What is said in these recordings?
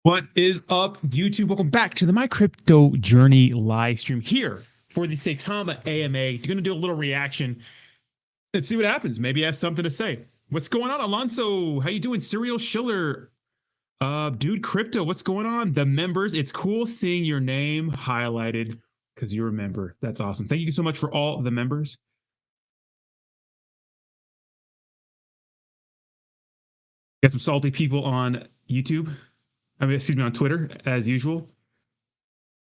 What is up, YouTube? Welcome back to the My Crypto Journey live stream here for the Saitama AMA. You're going to do a little reaction and see what happens. Maybe I have something to say. What's going on, Alonso? How you doing? Serial Schiller. Dude, Crypto, what's going on? The members, it's cool seeing your name highlighted because you're a member. That's awesome. Thank you so much for all the members. Got some salty people on YouTube. Excuse me, on Twitter, as usual,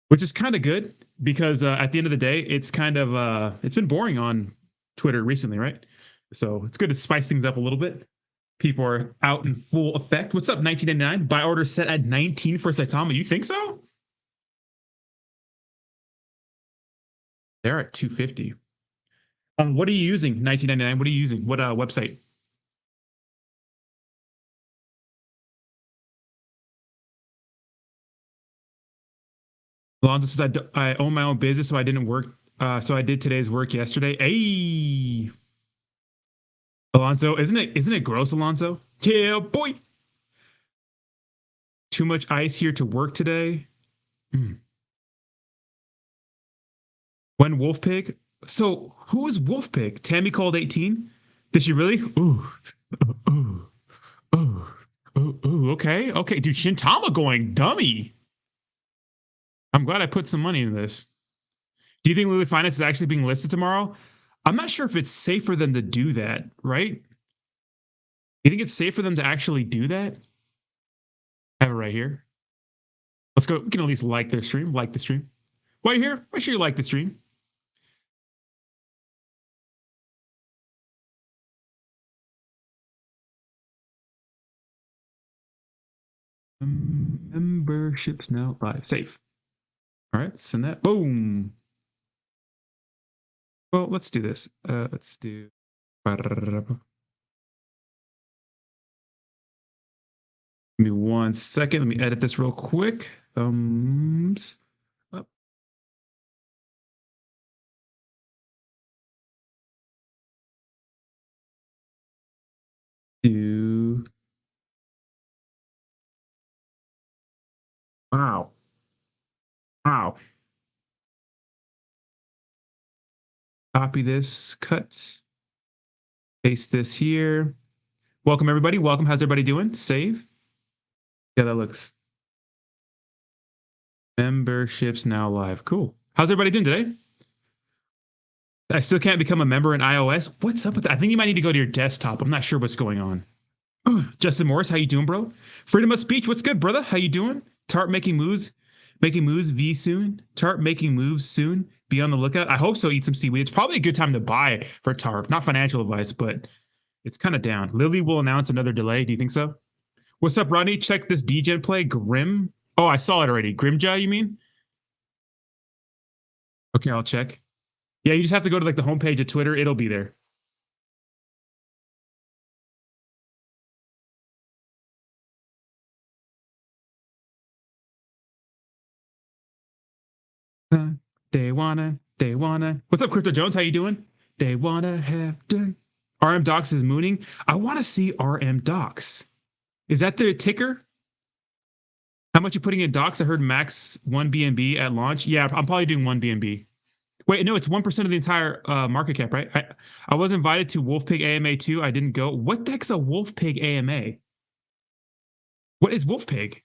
which is kind of good because at the end of the day, it's kind of it's been boring on Twitter recently, right? So it's good to spice things up a little bit. People are out in full effect. What's up, 1999? Buy order set at 19 for Saitama. You think so? They're at 250. What are you using, 1999? What are you using? What website? Alonzo says I own my own business, so I didn't work. So I did today's work yesterday. Hey, Alonso, isn't it gross, Alonso? Yeah, boy. Too much ice here to work today. Mm. When Wolfpig? So who is Wolfpig? Tammy called 18. Did she really? Ooh, ooh, ooh, ooh. Okay, okay, dude. Shintama going dummy. I'm glad I put some money into this. Do you think Lily Finance is actually being listed tomorrow? I'm not sure if it's safe for them to do that, right? You think it's safe for them to actually do that? I have it right here. Let's go. We can at least like their stream. Like the stream. While you're here, make sure you like the stream. Memberships now live. Safe. All right, send that. Boom. Well, let's do this. Let's do. Give me 1 second. Let me edit this real quick. Thumbs up. Do. Wow. Wow. Copy this. Cut. Paste this here. Welcome, everybody. Welcome. How's everybody doing? Save. Yeah, that looks. Memberships now live. Cool. How's everybody doing today? I still can't become a member in iOS. What's up with that? I think you might need to go to your desktop. I'm not sure what's going on. Justin Morris, how you doing, bro? Freedom of speech. What's good, brother? How you doing? Tarp making moves. Making moves V soon. Tarp making moves soon. Be on the lookout. I hope so. Eat some seaweed. It's probably a good time to buy for Tarp. Not financial advice, but it's kind of down. Lily will announce another delay. Do you think so? What's up, Rodney? Check this DEGEN play. Grim. Oh, I saw it already. Grimja, you mean? Okay, I'll check. Yeah, you just have to go to like the homepage of Twitter. It'll be there. They wanna. What's up, Crypto Jones? How you doing? They wanna have done. RM Docs is mooning. I want to see RM Docs. Is that the ticker? How much you putting in Docs? I heard max 1 BNB at launch. Yeah, I'm probably doing 1 BNB. Wait, no, it's 1% of the entire market cap, right? I was invited to Wolfpig AMA too. I didn't go. What the heck's a Wolfpig AMA? What is Wolfpig?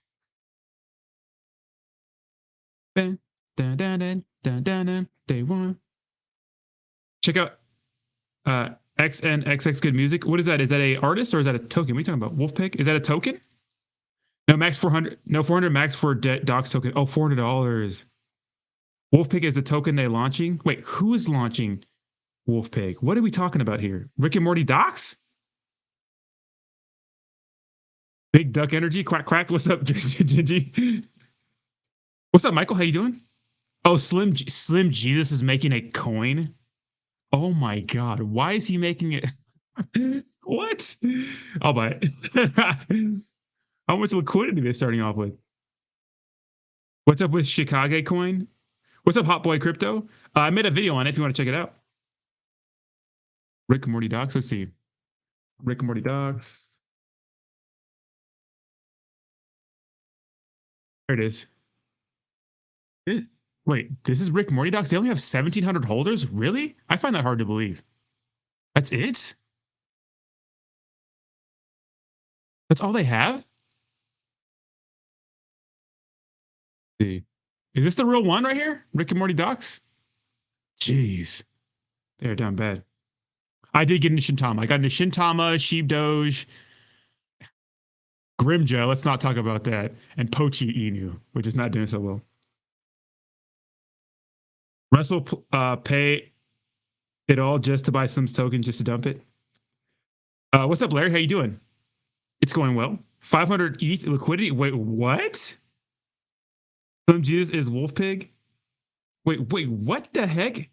Dun, dun, dun, dun, dun, dun, dun, day one. Check out XNXX Good Music. What is that? Is that a artist or is that a token? What are you talking about? Wolfpig? Is that a token? No, max 400. No, 400 max for Docs token. Oh, $400. Wolfpig is a token they're launching. Wait, who is launching Wolfpig? What are we talking about here? Rick and Morty Docs? Big Duck Energy? Quack, quack. What's up, Gingy? What's up, Michael? How you doing? Oh, Slim Jesus is making a coin. Oh my God. Why is he making it? What? I'll buy it. How much liquidity are they starting off with? What's up with Chicago coin? What's up, Hot Boy Crypto? I made a video on it if you want to check it out. Rick and Morty Docs. Let's see. Rick and Morty Docs. There it is. Wait, this is Rick Morty docs. They only have 1,700 holders. Really? I find that hard to believe. That's it. That's all they have. See, is this the real one right here? Rick and Morty docs. Jeez, they're down bad. I did get into Shintama. I got into Shintama, Sheep Doge, Grimja. Let's not talk about that. And Pochi Inu, which is not doing so well. Russell pay it all just to buy some token, just to dump it. What's up, Larry? How you doing? It's going well. 500 ETH liquidity. Wait, what? Some Jesus is Wolf Pig. Wait, what the heck?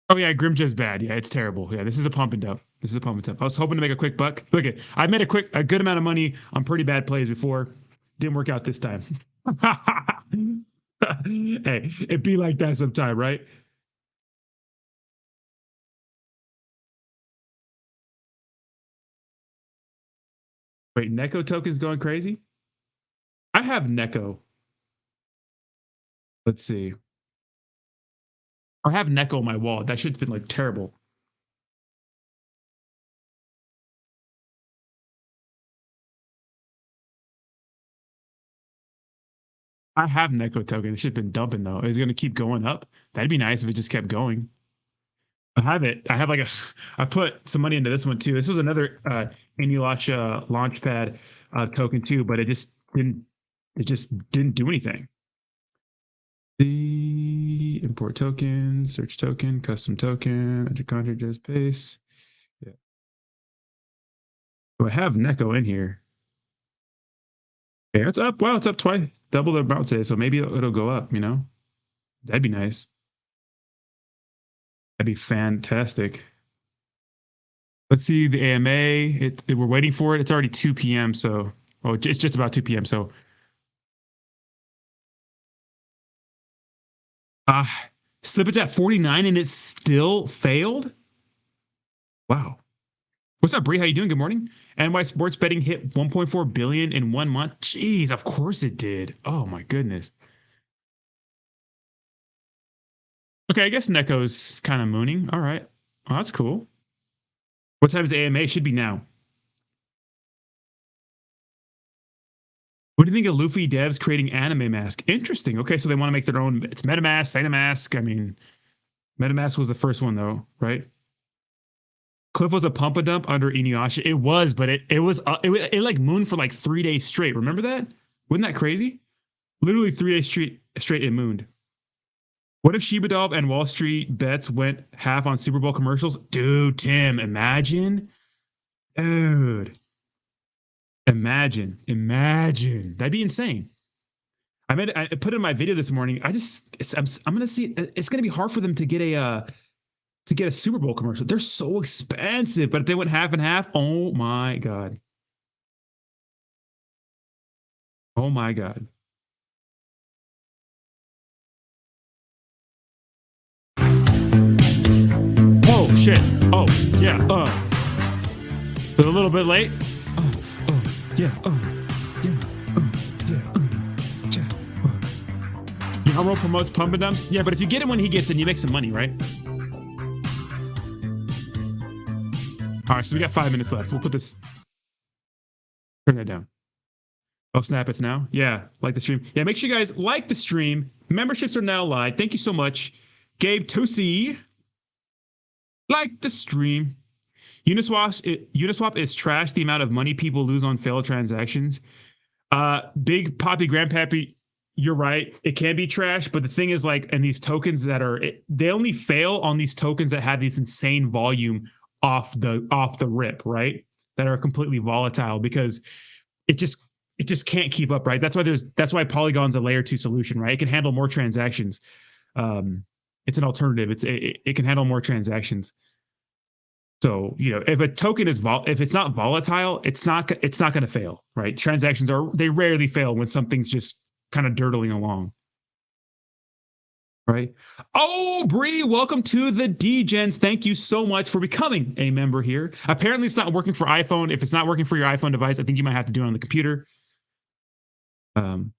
Oh yeah, Grimja's bad. Yeah, it's terrible. Yeah, this is a pump and dump. This is a pump and dump. I was hoping to make a quick buck. Look at, I made a good amount of money on pretty bad plays before. Didn't work out this time. Hey, it be like that sometime, right? Wait, Neko token's going crazy? I have Neko. Let's see. I have Neko on my wallet. That shit's been like terrible. I have Neko token. It should have been dumping though. Is it gonna keep going up? That'd be nice if it just kept going. I have it. I have like a. I put some money into this one too. This was another Inuyasha Launchpad token too, but it just didn't. It just didn't do anything. The import token, search token, custom token, enter contract as paste. Yeah. So I have Neko in here. Yeah, it's up. Wow, it's up twice, double the amount today. So maybe it'll go up. You know, that'd be nice. That'd be fantastic. Let's see the AMA. We're waiting for it. It's already 2 p.m. So, oh, it's just about 2 p.m. So, slip it at 49 and it still failed. Wow. What's up, Bree? How you doing? Good morning. NY Sports Betting hit 1.4 billion in 1 month. Jeez, of course it did. Oh my goodness. Okay, I guess Neko's kind of mooning. All right. Oh, that's cool. What time is AMA? Should be now. What do you think of Luffy devs creating anime mask? Interesting. Okay, so they want to make their own. It's MetaMask, Saitamask. I mean, MetaMask was the first one though, right? Cliff was a pump a dump under Inuyasha. It was, but it like mooned for like 3 days straight. Remember that? Wasn't that crazy? Literally 3 days straight it mooned. What if Shibadov and Wall Street bets went half on Super Bowl commercials? Dude, Tim, imagine. Dude. Imagine. That'd be insane. I put in my video this morning. I'm gonna see. It's gonna be hard for them to get a Super Bowl commercial. They're so expensive. But if they went half and half, oh my god. Oh my god. Oh shit. Oh yeah. Been a little bit late. Yeah. Yarrow promotes pump and dumps. Yeah, but if you get him when he gets in, you make some money, right? All right, so we got 5 minutes left. We'll put this. Turn that down. Oh, snap, it's now? Yeah, like the stream. Yeah, make sure you guys like the stream. Memberships are now live. Thank you so much. Gabe Tosi. Like the stream. Uniswap is trash the amount of money people lose on failed transactions. Big Poppy, Grandpappy, you're right. It can be trash, but the thing is, like, and these tokens they only fail on these tokens that have this insane volume off the rip, right? That are completely volatile because it just can't keep up, right? That's why Polygon's a layer 2 solution, right? It can handle more transactions. It's an alternative. It can handle more transactions. So, you know, if a token if it's not volatile, it's not going to fail, right? Transactions they rarely fail when something's just kind of dirtling along. Right. Oh, Bree, welcome to the DEGENs. Thank you so much for becoming a member here. Apparently, it's not working for iPhone. If it's not working for your iPhone device, I think you might have to do it on the computer. Jan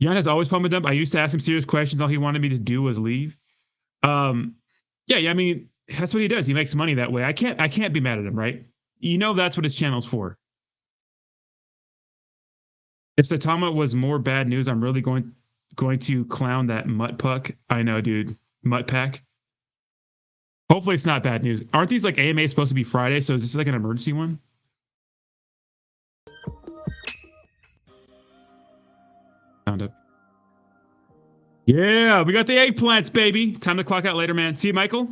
has always pumped up. I used to ask him serious questions. All he wanted me to do was leave. Yeah. I mean, that's what he does. He makes money that way. I can't be mad at him, right? You know, that's what his channel's for. If Saitama was more bad news, I'm really going to clown that mutt puck. I know, dude. Mutt pack. Hopefully it's not bad news. Aren't these like AMA supposed to be Friday? So is this like an emergency one? Found up. Yeah, we got the eggplants, baby. Time to clock out later, man. See you, Michael.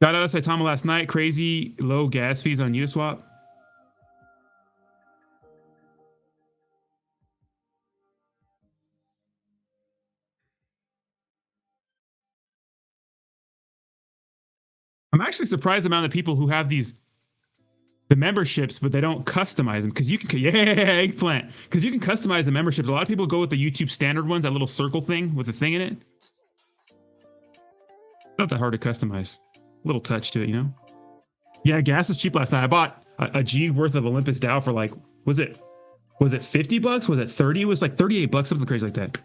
Got out of Saitama last night. Crazy low gas fees on Uniswap. I'm actually surprised the amount of people who have the memberships, but they don't customize them because you can, eggplant, because you can customize the memberships. A lot of people go with the YouTube standard ones, that little circle thing with the thing in it. Not that hard to customize. A little touch to it, you know? Yeah, gas is cheap last night. I bought a G worth of Olympus Dow for like, was it $50? Was it 30? It was like $38, something crazy like that.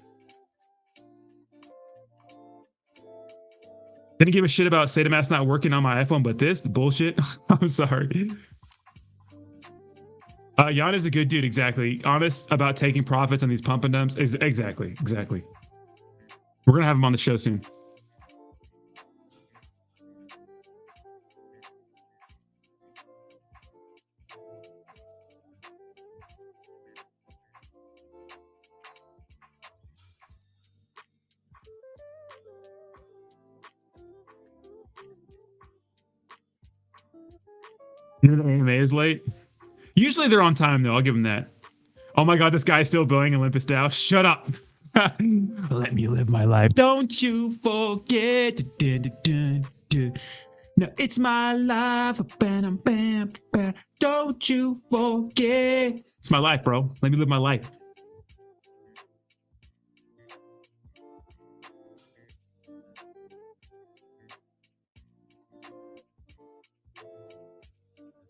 Didn't give a shit about Saitamask not working on my iPhone, but this bullshit. I'm sorry. Jan is a good dude, exactly. Honest about taking profits on these pump and dumps. Exactly. We're gonna have him on the show soon. You know the AMA is late. Usually they're on time though. I'll give them that. Oh my god, this guy's still billing Olympus Dow. Shut up. Let me live my life. Don't you forget. No, it's my life. Don't you forget. It's my life, bro. Let me live my life.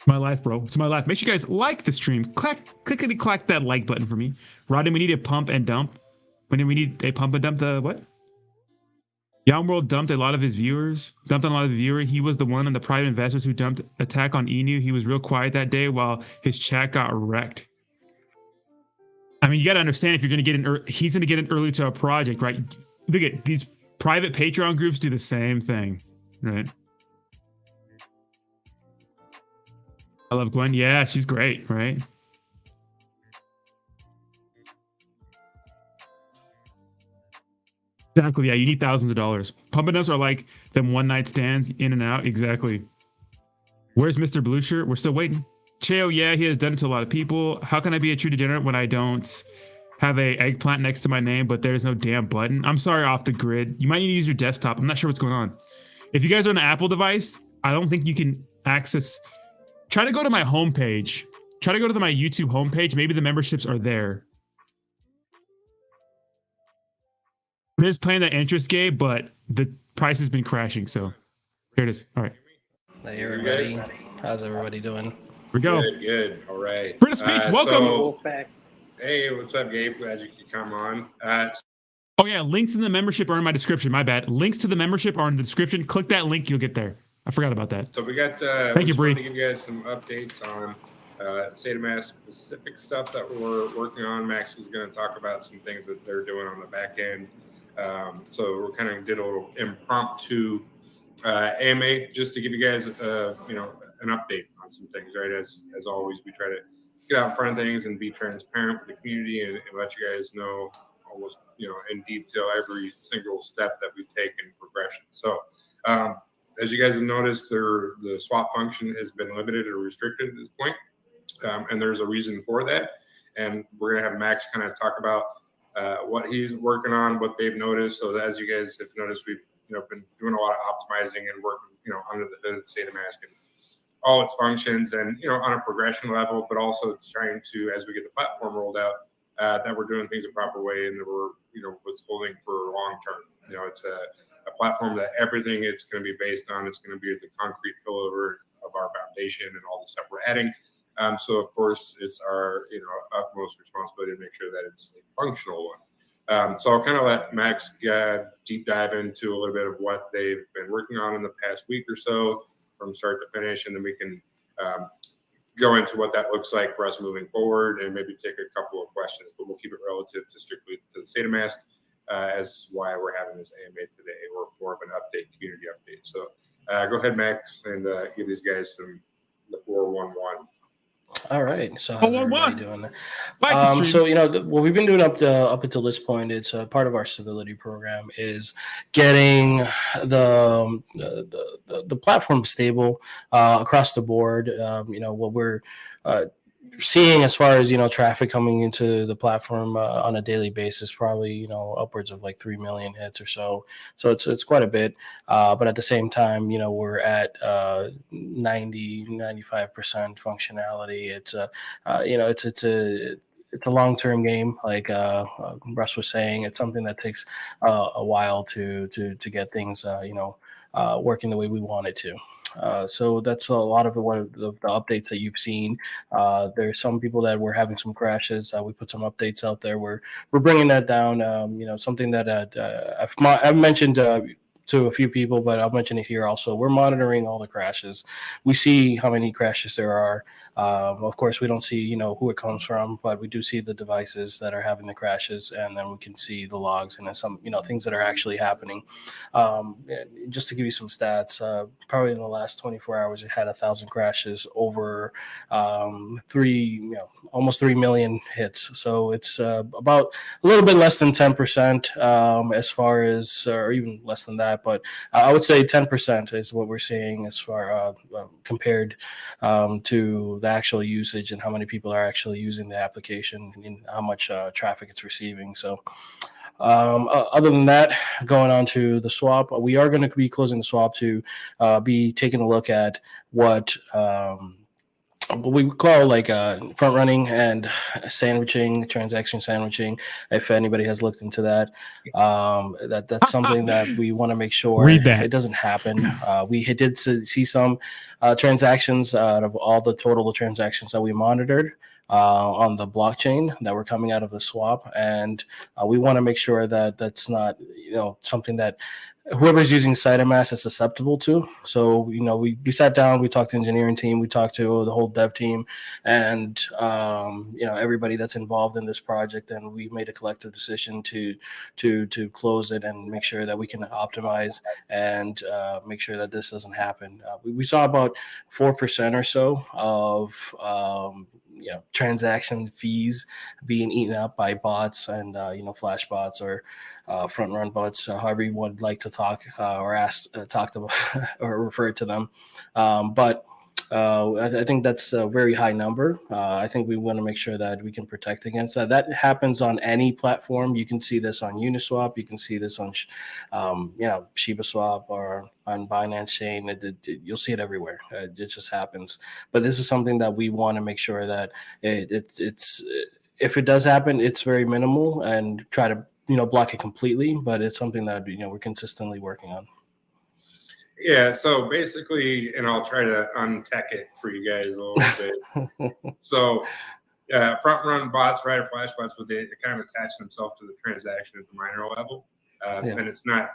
My life, bro. It's my life. Make sure you guys like the stream. Clickety clack that like button for me. Rodney, we need a pump and dump. When do we need a pump and dump? The what? World dumped a lot of his viewers. Dumped on a lot of the viewers. He was the one on the private investors who dumped attack on Enu. He was real quiet that day while his chat got wrecked. I mean, you got to understand if you're going to get in, he's going to get in early to a project, right? Look at these private Patreon groups do the same thing, right? I love Gwen. Yeah, she's great, right? Exactly. Yeah, you need thousands of dollars. Pump and dumps are like them one night stands in and out. Exactly. Where's Mr. Blue Shirt? We're still waiting. Cheo, yeah, he has done it to a lot of people. How can I be a true degenerate when I don't have a eggplant next to my name, but there's no damn button? I'm sorry, off the grid. You might need to use your desktop. I'm not sure what's going on. If you guys are on an Apple device, I don't think you can access. Try to go to my homepage. Try to go to my YouTube homepage. Maybe the memberships are there. It is playing that interest game, but the price has been crashing. So here it is. All right. Hey everybody, how's everybody doing? Here we go. Good. All right. Freedom of speech. Welcome. So, hey, what's up, Gabe? Glad you could come on. Oh yeah, links in the membership are in my description. My bad. Links to the membership are in the description. Click that link, you'll get there. I forgot about that. So we got. Thank you, Bree. To give you guys some updates on Saitamask specific stuff that we're working on. Max is going to talk about some things that they're doing on the back end. So we're kind of did a little impromptu AMA just to give you guys, an update on some things. Right, as always, we try to get out in front of things and be transparent with the community and let you guys know almost in detail every single step that we take in progression. So. As you guys have noticed, the swap function has been limited or restricted at this point, and there's a reason for that. And we're going to have Max kind of talk about what he's working on, what they've noticed. So as you guys have noticed, we've been doing a lot of optimizing and working under the hood of Saitamask and all its functions, and on a progression level, but also trying to, as we get the platform rolled out, that we're doing things the proper way and that we're, withholding for long term. It's a platform that everything it's going to be based on. It's going to be the concrete pillar of our foundation and all the stuff we're adding. So of course it's our, utmost responsibility to make sure that it's a functional one. So I'll kind of let Max deep dive into a little bit of what they've been working on in the past week or so from start to finish, and then we can go into what that looks like for us moving forward and maybe take a couple of questions, but we'll keep it relative to strictly to the Saitamask as why we're having this AMA today, or more of an update, community update. So go ahead, Max, and give these guys the 411. All right. So how's everybody doing? So what we've been doing up until this point, it's a part of our civility program, is getting the platform stable across the board. What we're seeing as far as traffic coming into the platform on a daily basis, probably upwards of like 3 million hits or so. So it's quite a bit. But at the same time, we're at 95% functionality. It's a long-term game, like Russ was saying. It's something that takes a while to get things working the way we want it to. So that's a lot of the updates that you've seen. There's some people that were having some crashes. We put some updates out there. We're bringing that down. Something that I've mentioned to a few people, but I'll mention it here also. We're monitoring all the crashes. We see how many crashes there are. Of course, we don't see, who it comes from, but we do see the devices that are having the crashes, and then we can see the logs and some, things that are actually happening. Just to give you some stats, probably in the last 24 hours, it had 1,000 crashes, over almost 3 million hits. So it's about a little bit less than 10% as far as, or even less than that. But I would say 10% is what we're seeing as far compared to the actual usage and how many people are actually using the application and how much traffic it's receiving. So other than that, going on to the swap, we are going to be closing the swap to be taking a look at what we call like front running and transaction sandwiching. If anybody has looked into that, that's something that we want to make sure it doesn't happen. We did see some transactions out of all the total transactions that we monitored on the blockchain that were coming out of the swap, and we want to make sure that that's not something that whoever's using Saitamask is susceptible to. So, we sat down, we talked to the engineering team, we talked to the whole dev team, and, everybody that's involved in this project. And we made a collective decision to close it and make sure that we can optimize and make sure that this doesn't happen. We saw about 4% or so of, transaction fees being eaten up by bots and, flash bots or front run bots, however you would like to talk or talk to or refer to them. But I think that's a very high number. I think we want to make sure that we can protect against that. That happens on any platform. You can see this on Uniswap. You can see this on, ShibaSwap or on Binance Chain. You'll see it everywhere. It just happens. But this is something that we want to make sure that it's if it does happen, it's very minimal, and try to block it completely. But it's something that we're consistently working on. Yeah, so basically, and I'll try to untech it for you guys a little bit. So front run bots, right, or flash bots, they kind of attach themselves to the transaction at the miner level. And it's not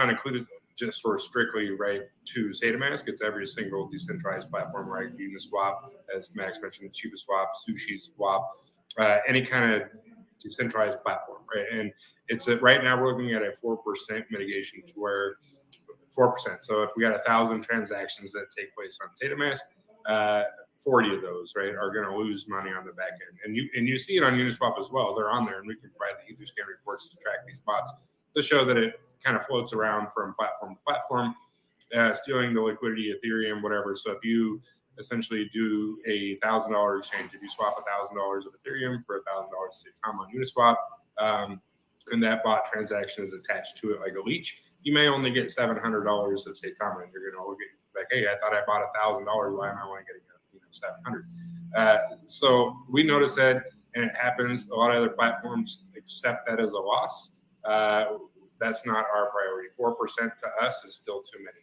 included just for strictly right to Saitamask. It's every single decentralized platform, right? Uniswap, as Max mentioned, ShibaSwap, SushiSwap, any kind of decentralized platform, right? And it's right now we're looking at a 4% mitigation to where 4%. So if we got 1,000 transactions that take place on Saitamask, 40 of those, right, are going to lose money on the back end. And you see it on Uniswap as well. They're on there, and we can provide the Etherscan reports to track these bots to show that it kind of floats around from platform to platform, stealing the liquidity, Ethereum, whatever. So if you essentially do a $1,000 exchange, if you swap $1,000 of Ethereum for $1,000 of Saitama on Uniswap, and that bot transaction is attached to it like a leech, you may only get $700 of Saitama, and you're going to look at like, hey, I thought I bought $1,000. Why am I only getting $700? So we noticed that, and it happens. A lot of other platforms accept that as a loss. That's not our priority. 4% to us is still too many.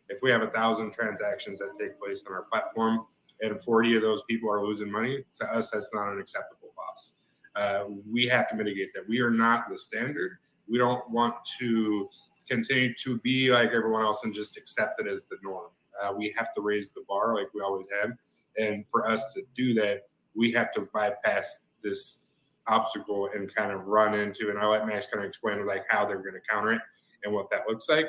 If we have 1,000 transactions that take place on our platform and 40 of those people are losing money, to us, that's not an acceptable loss. We have to mitigate that. We are not the standard. We don't want to continue to be like everyone else and just accept it as the norm. We have to raise the bar like we always have. And for us to do that, we have to bypass this obstacle and kind of run into, and I'll let Max kind of explain like how they're going to counter it and what that looks like.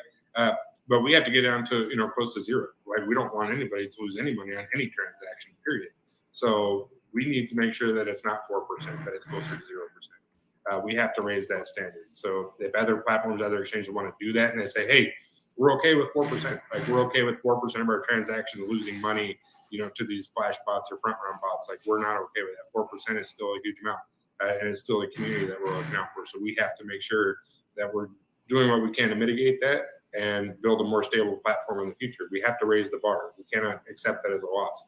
But we have to get down to, close to zero. Like, we don't want anybody to lose any money on any transaction, period. So we need to make sure that it's not 4%, that it's closer to 0%. We have to raise that standard. So if other platforms, other exchanges want to do that and they say, hey, we're okay with 4%. Like, we're okay with 4% of our transactions losing money, to these flash bots or front run bots. Like, we're not okay with that. 4% is still a huge amount. And it's still a community that we're looking out for. So we have to make sure that we're doing what we can to mitigate that and build a more stable platform in the future. We have to raise the bar. We cannot accept that as a loss.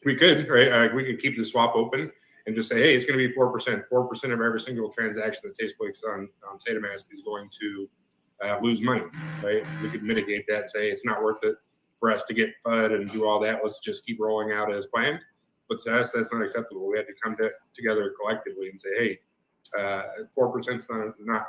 We could, right? We could keep the swap open and just say, hey, it's going to be 4%. 4% of every single transaction that takes place on Saitamask is going to lose money, right? We could mitigate that and say it's not worth it for us to get FUD and do all that. Let's just keep rolling out as planned. But to us, that's not acceptable. We had to come together collectively and say, hey, 4% is not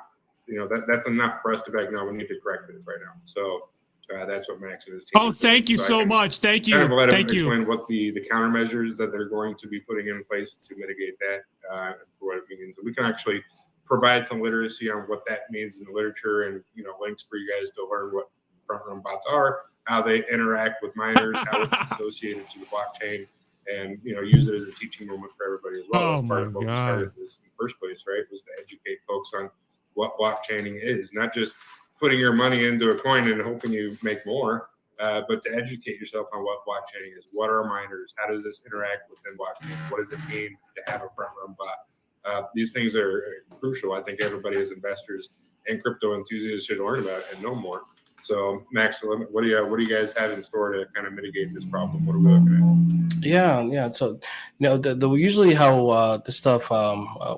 that's enough for us to be like, no, we need to correct this right now. So that's what Max and his team. Oh, thank you so much. Thank you. Kind of let thank him you. explain what the countermeasures that they're going to be putting in place to mitigate that for what it means. And we can actually provide some literacy on what that means in the literature and, links for you guys to learn what front run bots are, how they interact with miners, how it's associated to the blockchain, and use it as a teaching moment for everybody as well. That's part of what we started this in the first place, right? Was to educate folks on what blockchaining is, not just putting your money into a coin and hoping you make more, but to educate yourself on what blockchaining is. What are miners? How does this interact within blockchain? What does it mean to have a front run bot? These things are crucial. I think everybody as investors and crypto enthusiasts should learn about it and know more. So, Max, what do you guys have in store to kind of mitigate this problem? What are we looking at? Yeah. So, usually how this stuff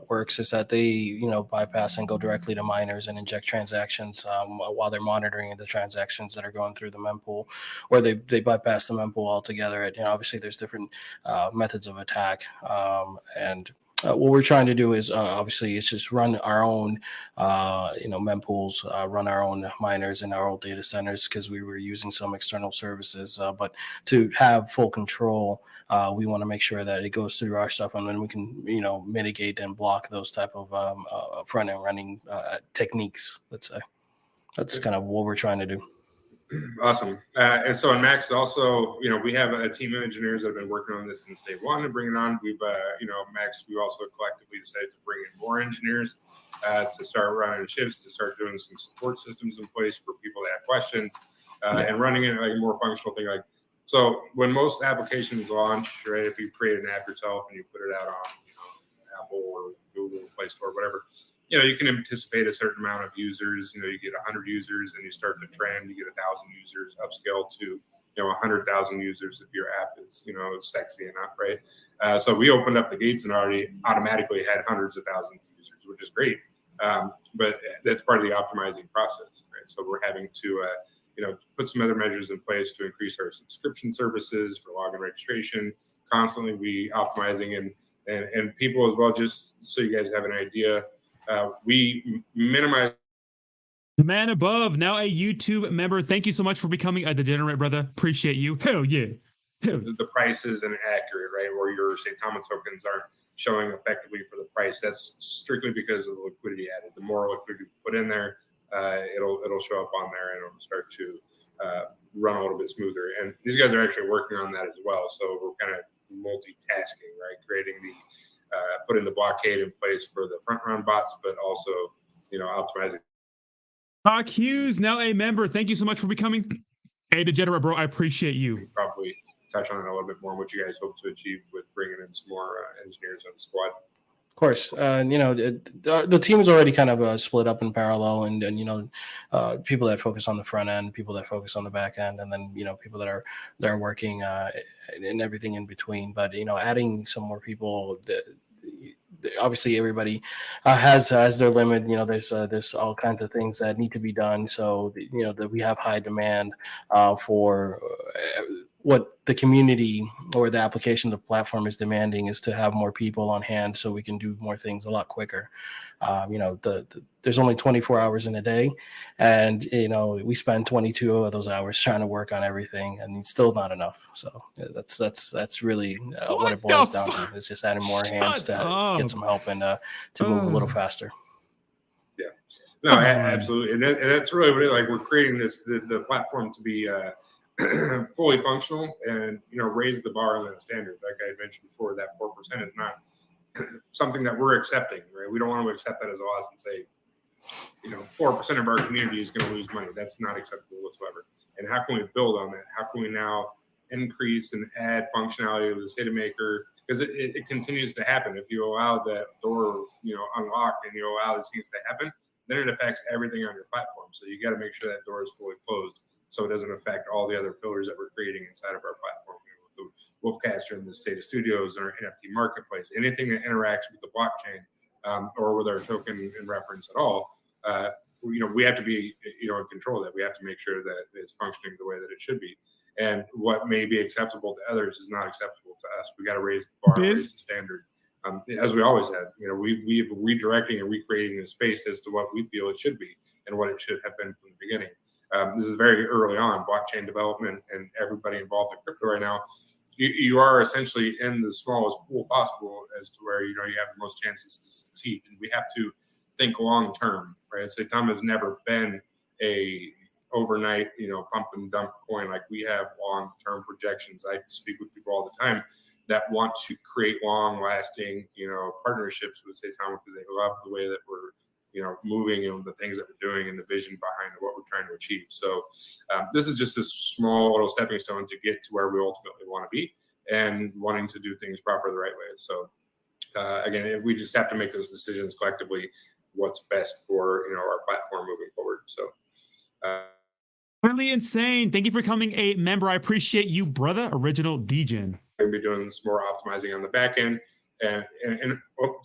works is that they, bypass and go directly to miners and inject transactions while they're monitoring the transactions that are going through the mempool, or they bypass the mempool altogether. And obviously, there's different methods of attack, and what we're trying to do is obviously it's just run our own, mempools, run our own miners in our own data centers, because we were using some external services. But to have full control, we want to make sure that it goes through our stuff, and then we can, mitigate and block those type of front end running techniques. Let's say that's kind of what we're trying to do. Awesome. And so in Max also, we have a team of engineers that have been working on this since day one and bring it on. We've, Max, we also collectively decided to bring in more engineers to start running shifts, to start doing some support systems in place for people that have questions and running it like a more functional thing. Like, so when most applications launch, right, if you create an app yourself and you put it out on, Apple or Google Play Store, whatever, you can anticipate a certain amount of users. You get 100 users and you start to trend, you get 1,000 users, upscale to 100,000 users if your app is sexy enough, right? So we opened up the gates and already automatically had hundreds of thousands of users, which is great. But that's part of the optimizing process, right? So we're having to put some other measures in place to increase our subscription services for login registration. Constantly we optimizing and people as well. Just so you guys have an idea. We minimize. The man above, now a YouTube member. Thank you so much for becoming a degenerate, brother. Appreciate you. Hell yeah. The price isn't accurate, right? Or your Saitama tokens aren't showing effectively for the price. That's strictly because of the liquidity added. The more liquidity you put in there, it'll show up on there and it'll start to run a little bit smoother. And these guys are actually working on that as well. So we're kind of multitasking, right? Creating putting the blockade in place for the front run bots, but also, optimizing. Doc Hughes, now a member. Thank you so much for becoming a degenerate, bro. I appreciate you. Probably touch on it a little bit more, what you guys hope to achieve with bringing in some more engineers on the squad. Of course, the team is already kind of split up in parallel, and people that focus on the front end, people that focus on the back end, and then people that are working and everything in between. But adding some more people, obviously everybody has their limit. There's all kinds of things that need to be done. So that we have high demand for what the community or the application of the platform is demanding is to have more people on hand so we can do more things a lot quicker. There's only 24 hours in a day, and we spend 22 of those hours trying to work on everything, and it's still not enough. So that's really what it boils down to. It's just adding more hands to get some help and to move a little faster. Yeah, no, absolutely, and that's really what like we're creating the platform to be fully functional and raise the bar on that standard. Like I mentioned before, that 4% is not something that we're accepting, right? We don't want to accept that as a loss and say 4% of our community is going to lose money. That's not acceptable whatsoever. And how can we build on that? How can we now increase and add functionality of the SataMaker? Because it continues to happen. If you allow that door unlocked and you allow these things to happen, then it affects everything on your platform. So you got to make sure that door is fully closed so it doesn't affect all the other pillars that we're creating inside of our platform. The Wolfcaster and the State of Studios and our NFT marketplace, anything that interacts with the blockchain or with our token in reference at all, we have to be in control of that. We have to make sure that it's functioning the way that it should be. And what may be acceptable to others is not acceptable to us. We got to raise the bar, raise the standard, as we always have. We've redirecting and recreating the space as to what we feel it should be and what it should have been from the beginning. This is very early on blockchain development, and everybody involved in crypto right now. You are essentially in the smallest pool possible as to where you have the most chances to succeed. And we have to think long term, right? Saitama has never been a overnight, pump and dump coin. Like we have long term projections. I speak with people all the time that want to create long lasting, partnerships with Saitama because they love the way that we're moving and the things that we're doing and the vision behind what we're trying to achieve. So this is just this small little stepping stone to get to where we ultimately want to be and wanting to do things proper the right way. So again, we just have to make those decisions collectively, what's best for our platform moving forward. So really insane. Thank you for becoming a member. I appreciate you, brother. Original DEGEN. We're going to be doing some more optimizing on the back end. And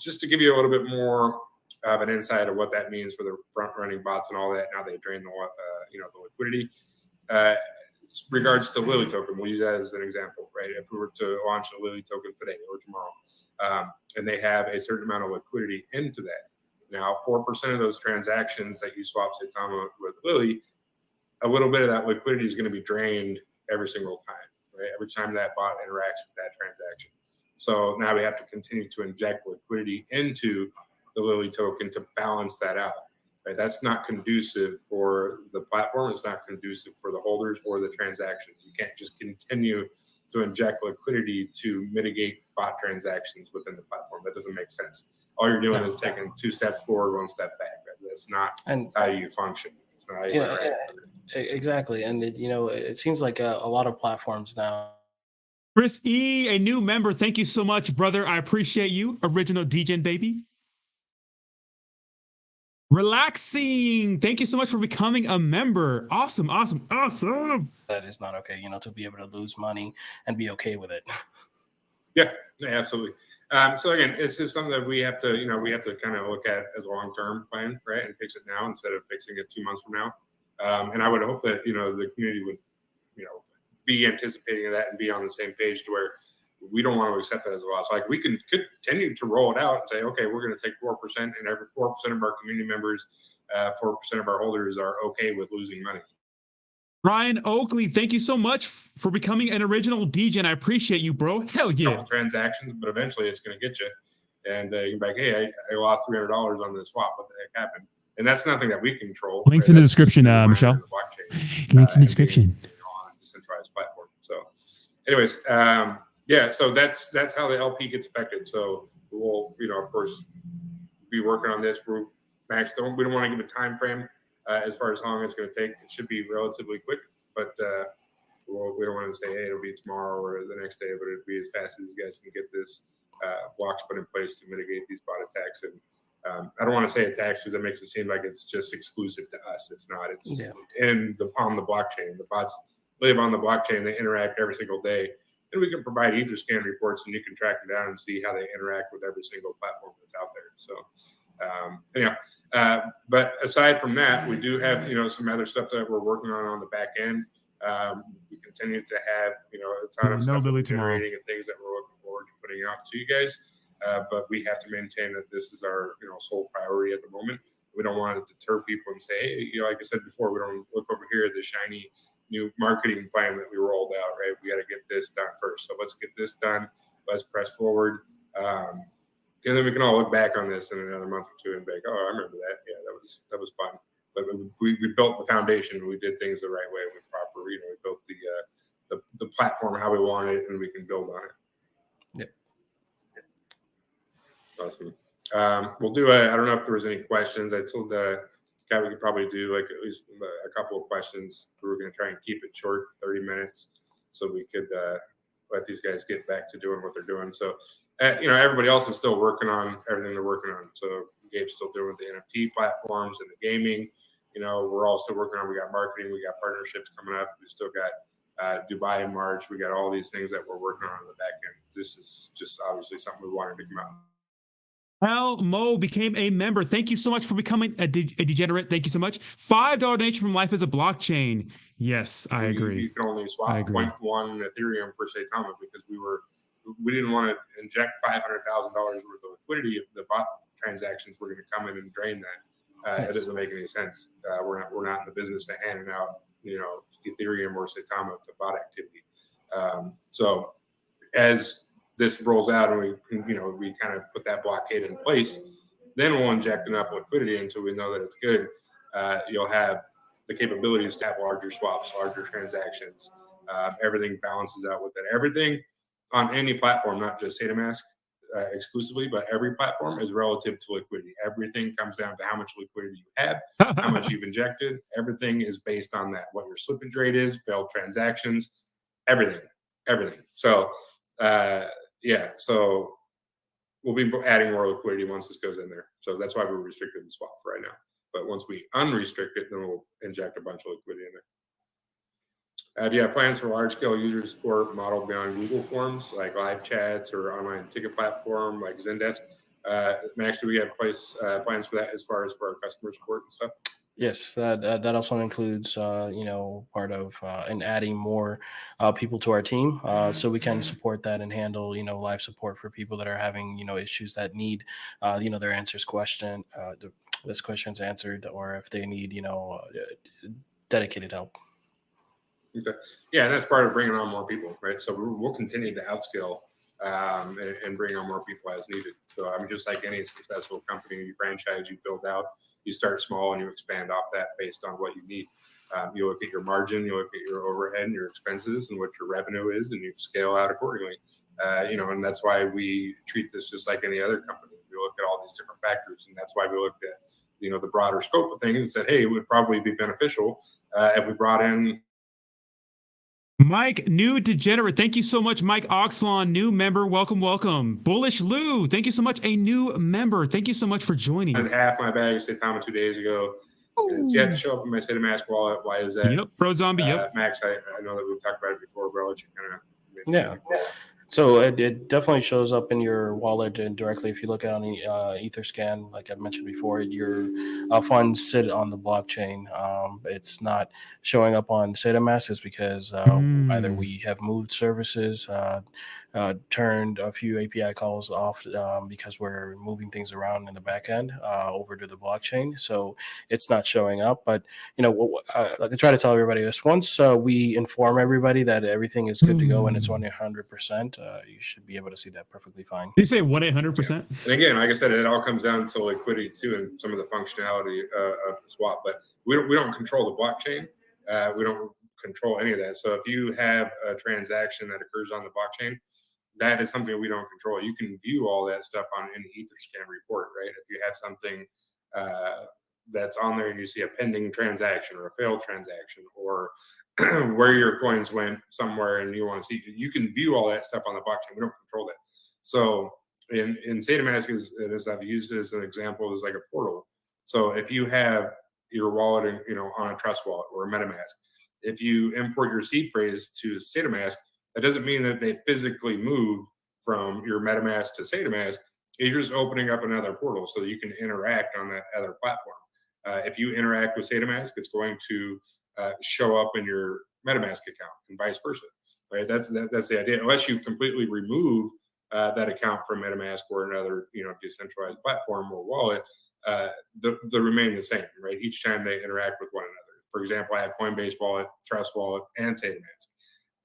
just to give you a little bit more of an insight of what that means for the front running bots and all that. Now they drain the liquidity. Regards to Lily token, we'll use that as an example, right? If we were to launch a Lily token today or tomorrow, and they have a certain amount of liquidity into that. Now, 4% of those transactions that you swap Saitama with Lily, a little bit of that liquidity is going to be drained every single time, right? Every time that bot interacts with that transaction. So now we have to continue to inject liquidity into the Lily token to balance that out. Right? That's not conducive for the platform. It's not conducive for the holders or the transactions. You can't just continue to inject liquidity to mitigate bot transactions within the platform. That doesn't make sense. All you're doing is taking 2 steps forward, 1 step back. Right? That's not how you function. It's not how you exactly. And it seems like a lot of platforms now. Chris E, a new member. Thank you so much, brother. I appreciate you. Original DEGEN, baby. Relaxing. Thank you so much for becoming a member. Awesome. That is not okay, to be able to lose money and be okay with it. Yeah, absolutely. So again, it's just something that we have to kind of look at as a long-term plan, right? And fix it now instead of fixing it 2 months from now. And I would hope that, the community would, be anticipating that and be on the same page to where we don't want to accept that as a loss. Like we could continue to roll it out and say, okay, we're going to take 4% and every 4% of our community members, 4% of our holders are okay with losing money. Ryan Oakley, thank you so much for becoming an original DEGEN. I appreciate you, bro. Hell yeah. Couple transactions, but eventually it's going to get you. And you're like, hey, I lost $300 on this swap. What the heck happened? And that's nothing that we control. Links in the description, Michelle. Links in the description. On a decentralized platform. So anyways, so that's how the LP gets affected. So we'll, of course, be working on this. We don't want to give a time frame as far as how long it's going to take. It should be relatively quick, but we don't want to say, hey, it'll be tomorrow or the next day, but it'll be as fast as you guys can get this blocks put in place to mitigate these bot attacks. And I don't want to say attacks because it makes it seem like it's just exclusive to us. It's not. It's on the blockchain. The bots live on the blockchain. They interact every single day and we can provide Etherscan reports, and you can track them down and see how they interact with every single platform that's out there. So, but aside from that, we do have some other stuff that we're working on the back end. We continue to have a ton of stuff that we're generating and things that we're looking forward to putting out to you guys. But we have to maintain that this is our sole priority at the moment. We don't want to deter people and say, hey, like I said before, we don't look over here at the shiny new marketing plan that we rolled out, right? We got to get this done first. So let's get this done. Let's press forward. And then we can all look back on this in another month or two and be like, oh, I remember that. Yeah, that was fun. But we built the foundation. We did things the right way. We built the platform how we want it, and we can build on it. Yeah. Awesome. We'll do I don't know if there was any questions. I told the guy we could probably do like at least a couple of questions. We were going to try and keep it short, 30 minutes, so we could let these guys get back to doing what they're doing. So, everybody else is still working on everything they're working on. So Gabe's still doing the NFT platforms and the gaming. We're all still working on. We got marketing, we got partnerships coming up. We still got Dubai in March. We got all these things that we're working on in the back end. This is just obviously something we wanted to come out. Hal Mo became a member. Thank you so much for becoming a degenerate. Thank you so much. $5 donation from Life as a Blockchain. Yes, I agree. You can only swap 0.1 Ethereum for Saitama because we didn't want to inject $500,000 worth of liquidity if the bot transactions were going to come in and drain that. It doesn't make any sense. We're not in the business of handing out Ethereum or Saitama to bot activity. So as this rolls out and we kind of put that blockade in place, then we'll inject enough liquidity until we know that it's good. You'll have the capabilities to have larger swaps, larger transactions. Everything balances out with it. Everything on any platform, not just Saitamask exclusively, but every platform is relative to liquidity. Everything comes down to how much liquidity you have, how much you've injected. Everything is based on that. What your slippage rate is, failed transactions, everything. So, so we'll be adding more liquidity once this goes in there. So that's why we restricted the swap for right now. But once we unrestrict it, then we'll inject a bunch of liquidity in there. Do you have plans for large-scale user support modeled beyond Google Forms, like live chats or online ticket platform like Zendesk? Max, do we have plans for that as far as for our customer support and stuff? Yes, that also includes, part of and adding more people to our team, so we can support that and handle, live support for people that are having, issues that need, their this question's answered, or if they need, dedicated help. Okay. Yeah, and that's part of bringing on more people, right? So we'll continue to upscale and bring on more people as needed. So just like any successful company, you franchise, you build out. You start small and you expand off that based on what you need. You look at your margin, you look at your overhead and your expenses and what your revenue is, and you scale out accordingly. And that's why we treat this just like any other company. We look at all these different factors, and that's why we looked at the broader scope of things and said, hey, it would probably be beneficial if we brought in Mike, new degenerate. Thank you so much, Mike Oxlon, new member. Welcome. Bullish Lou, thank you so much, a new member. Thank you so much for joining. I had half my bag of Saitama 2 days ago. It's yet to show up in my Saitamask wallet. Why is that? Yep, Pro Zombie. Yep. Max, I know that we've talked about it before, but I'll let you kind of. Yeah. So it definitely shows up in your wallet and directly. If you look at on the Etherscan, like I mentioned before, your funds sit on the blockchain. It's not showing up on Saitamask is because either we have moved services, turned a few API calls off because we're moving things around in the back end over to the blockchain. So it's not showing up. But like I try to tell everybody this, once we inform everybody that everything is good to go and it's on 100%. You should be able to see that perfectly fine. Did you say 1-800%? And again, like I said, it all comes down to liquidity too, and some of the functionality of the swap. But we don't control the blockchain. We don't control any of that. So if you have a transaction that occurs on the blockchain, that is something we don't control. You can view all that stuff on any Etherscan report, right? If you have something that's on there and you see a pending transaction or a failed transaction or where your coins went somewhere and you want to see, you can view all that stuff on the blockchain. We don't control that. So in Saitamask, as I've used as an example, is like a portal. So if you have your wallet, on a Trust wallet or a MetaMask, if you import your seed phrase to Saitamask, That doesn't mean that they physically move from your MetaMask to Saitamask. You're just opening up another portal so you can interact on that other platform. If you interact with Saitamask, it's going to show up in your MetaMask account and vice versa. Right? That's the idea. Unless you completely remove that account from MetaMask or another decentralized platform or wallet, they remain the same. Right? Each time they interact with one another. For example, I have Coinbase Wallet, Trust Wallet, and Saitamask.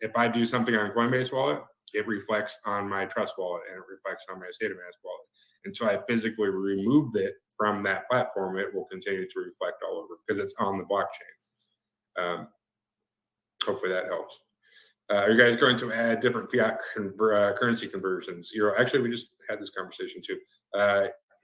If I do something on Coinbase Wallet, it reflects on my Trust Wallet and it reflects on my Saitamask wallet. Until I physically removed it from that platform, it will continue to reflect all over because it's on the blockchain. Hopefully that helps. Are you guys going to add different fiat currency conversions? Actually, we just had this conversation too.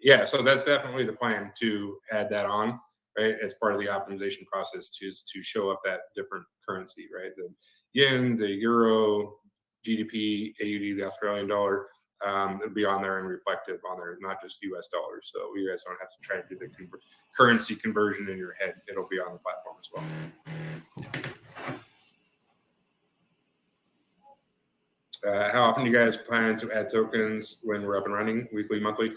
Yeah, so that's definitely the plan to add that on, right? As part of the optimization process to show up that different currency, right? The yen, the euro, GDP, AUD, the Australian dollar, it'll be on there and reflective on there, not just US dollars. So you guys don't have to try to do the currency conversion in your head. It'll be on the platform as well. How often do you guys plan to add tokens when we're up and running, weekly, monthly?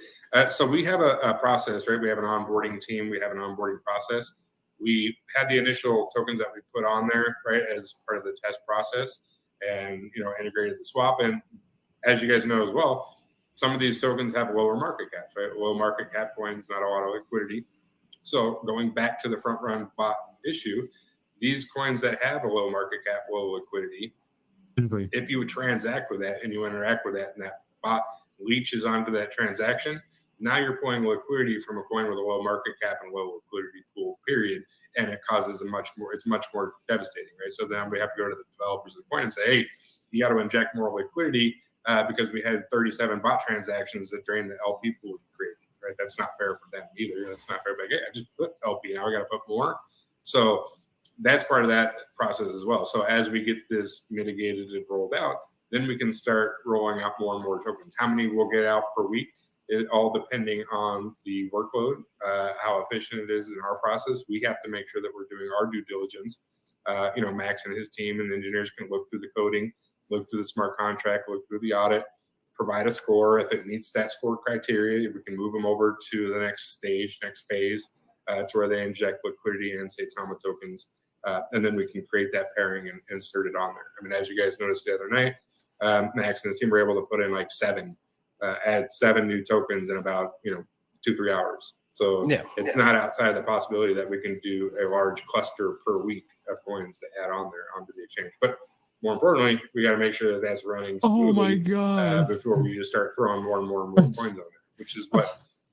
So we have a process, right? We have an onboarding team. We have an onboarding process. We had the initial tokens that we put on there, right, as part of the test process and, integrated the swap. And as you guys know as well, some of these tokens have lower market caps, right? Low market cap coins, not a lot of liquidity. So going back to the front run bot issue, these coins that have a low market cap, low liquidity, if you would transact with that and you interact with that and that bot leeches onto that transaction, now you're pulling liquidity from a coin with a low market cap and low liquidity pool, period. And it causes it's much more devastating, right? So then we have to go to the developers of the coin and say, hey, you got to inject more liquidity because we had 37 bot transactions that drained the LP pool we created, right? That's not fair for them either. That's not fair. But hey, I just put LP, now I got to put more. So that's part of that process as well. So as we get this mitigated and rolled out, then we can start rolling out more and more tokens. How many we'll get out per week, it all depending on the workload, how efficient it is in our process. We have to make sure that we're doing our due diligence. Max and his team and the engineers can look through the coding, look through the smart contract, look through the audit, provide a score. If it meets that score criteria, we can move them over to the next stage, next phase, to where they inject liquidity and Saitama tokens. And then we can create that pairing and insert it on there. I mean, as you guys noticed the other night, Max and his team were able to put in like add 7 new tokens in about 2-3 hours. So it's not outside the possibility that we can do a large cluster per week of coins to add on there onto the exchange. But more importantly, we got to make sure that that's running smoothly. Oh my God. Before we just start throwing more and more and more coins on it, which is what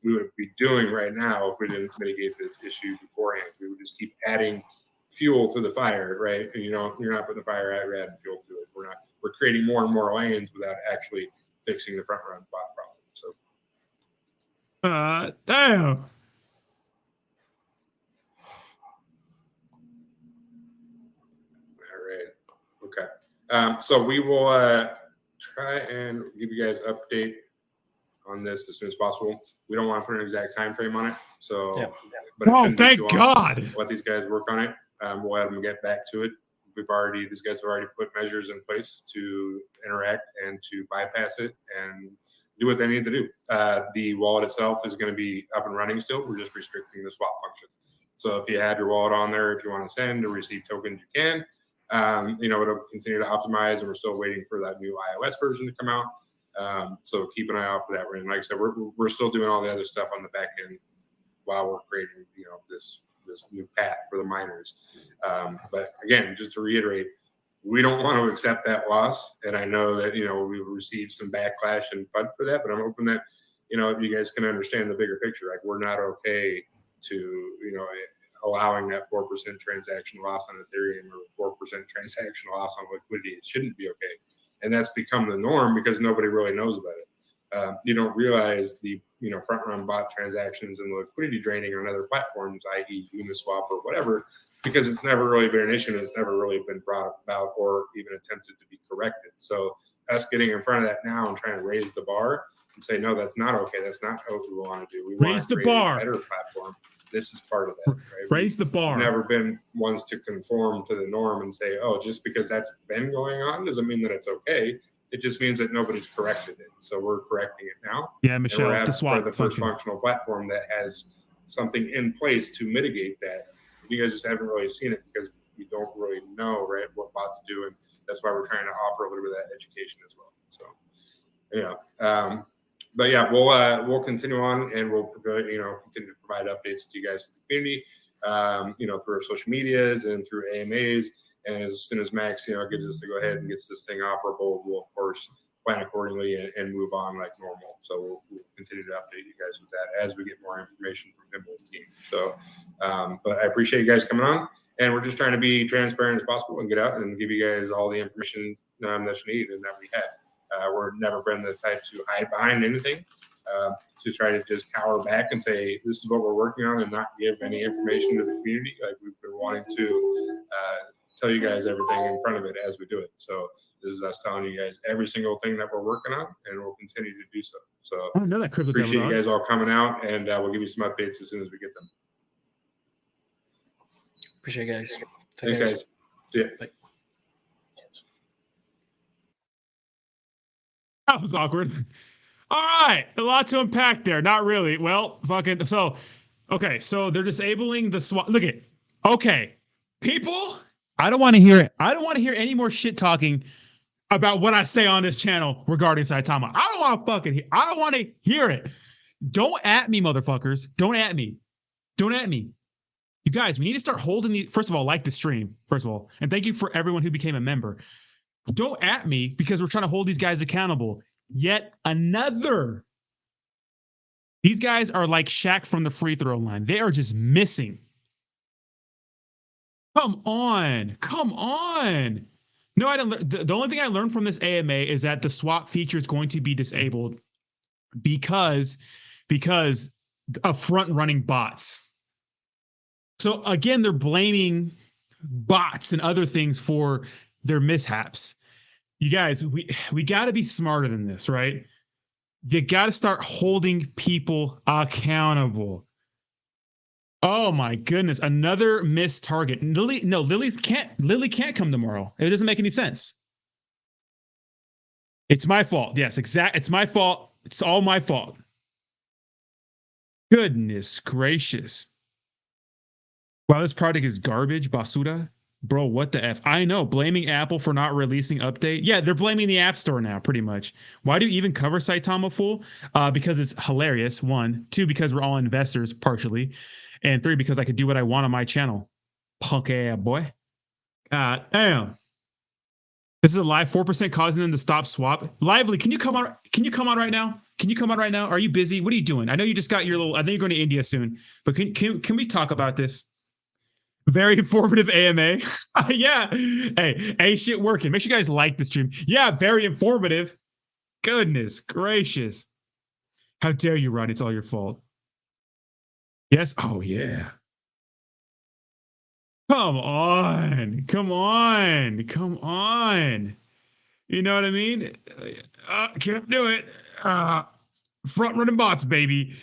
we would be doing right now if we didn't mitigate this issue beforehand. We would just keep adding fuel to the fire, right? And you're not putting the fire out, you're adding fuel to it. We're creating more and more lanes without actually fixing the front run bot problem. So damn. All right. Okay. So we will try and give you guys an update on this as soon as possible. We don't want to put an exact time frame on it. So but thank God. Let these guys work on it. We'll have them get back to it. These guys have already put measures in place to interact and to bypass it and do what they need to do. The wallet itself is going to be up and running still. We're just restricting the swap function. So if you have your wallet on there, if you want to send or receive tokens, you can. It'll continue to optimize, and we're still waiting for that new iOS version to come out. So keep an eye out for that. And like I said, we're still doing all the other stuff on the back end while we're creating, this new path for the miners. But again, just to reiterate, we don't want to accept that loss. And I know that, we received some backlash and FUD for that, but I'm hoping that, you guys can understand the bigger picture. Like, we're not okay to, allowing that 4% transaction loss on Ethereum or 4% transaction loss on liquidity. It shouldn't be okay. And that's become the norm because nobody really knows about it. You don't realize the front run bot transactions and the liquidity draining on other platforms, i.e. Uniswap or whatever, because it's never really been an issue and it's never really been brought about or even attempted to be corrected. So us getting in front of that now and trying to raise the bar and say, no, that's not okay. That's not what we want to do. We Raise want to the create bar. a better platform. This is part of that. Right? Raise the bar. We've never been ones to conform to the norm and say, oh, just because that's been going on doesn't mean that it's okay. It just means that nobody's corrected it. So we're correcting it now. Yeah, Michelle, we're the swap the first function. functional platform that has something in place to mitigate that. You guys just haven't really seen it because you don't really know, right, what bots do, and that's why we're trying to offer a little bit of that education as well. So, yeah, but yeah, we'll continue on, and we'll continue to provide updates to you guys in the community, through our social medias and through AMAs. And as soon as Max, gives us the go ahead and gets this thing operable, we'll of course plan accordingly and move on like normal. So we'll continue to update you guys with that as we get more information from him and his team. So, but I appreciate you guys coming on, and we're just trying to be transparent as possible and get out and give you guys all the information that you need and that we have. We're never been the type to hide behind anything, to try to just cower back and say, this is what we're working on and not give any information to the community. Like we've been wanting to tell you guys everything in front of it as we do it. So this is us telling you guys every single thing that we're working on, and we'll continue to do so. So I know that appreciate you guys all coming out, and we'll give you some updates as soon as we get them. Appreciate you guys. Thanks, guys. See ya. Bye. That was awkward. All right, a lot to unpack there. Not really. Well, fucking so. Okay, so they're disabling the swap. Look at. Okay, people. I don't want to hear it. I don't want to hear any more shit talking about what I say on this channel regarding Saitama. I don't want to fucking. I don't want to hear it. Don't at me, motherfuckers. Don't at me. Don't at me. You guys, we need to start holding these. First of all, like the stream. First of all, and thank you for everyone who became a member. Don't at me because we're trying to hold these guys accountable. Yet another. These guys are like Shaq from the free throw line. They are just missing. Come on. Come on. No, I don't. The only thing I learned from this AMA is that the swap feature is going to be disabled because of front running bots. So again, they're blaming bots and other things for their mishaps. You guys, we got to be smarter than this, right? You got to start holding people accountable. Oh my goodness, another missed target. Lily can't come tomorrow. It doesn't make any sense. It's my fault. Yes, it's my fault. It's all my fault. Goodness gracious. Wow, this product is garbage, basura. Bro, what the F? I know, blaming Apple for not releasing update. Yeah, they're blaming the App Store now, pretty much. Why do you even cover Saitama full? Because it's hilarious, 1. 2, because we're all investors, partially. And 3, because I could do what I want on my channel. Punk ass boy. God damn. This is a live 4% causing them to stop swap. Lively, can you come on? Can you come on right now? Can you come on right now? Are you busy? What are you doing? I know you just got your little. I think you're going to India soon. But can we talk about this? Very informative AMA. Yeah. Hey, shit working. Make sure you guys like the stream. Yeah, very informative. Goodness gracious. How dare you, Ron? It's all your fault. Yes. Oh, yeah. Come on. Come on. Come on. You know what I mean? Can't do it. Front running bots, baby.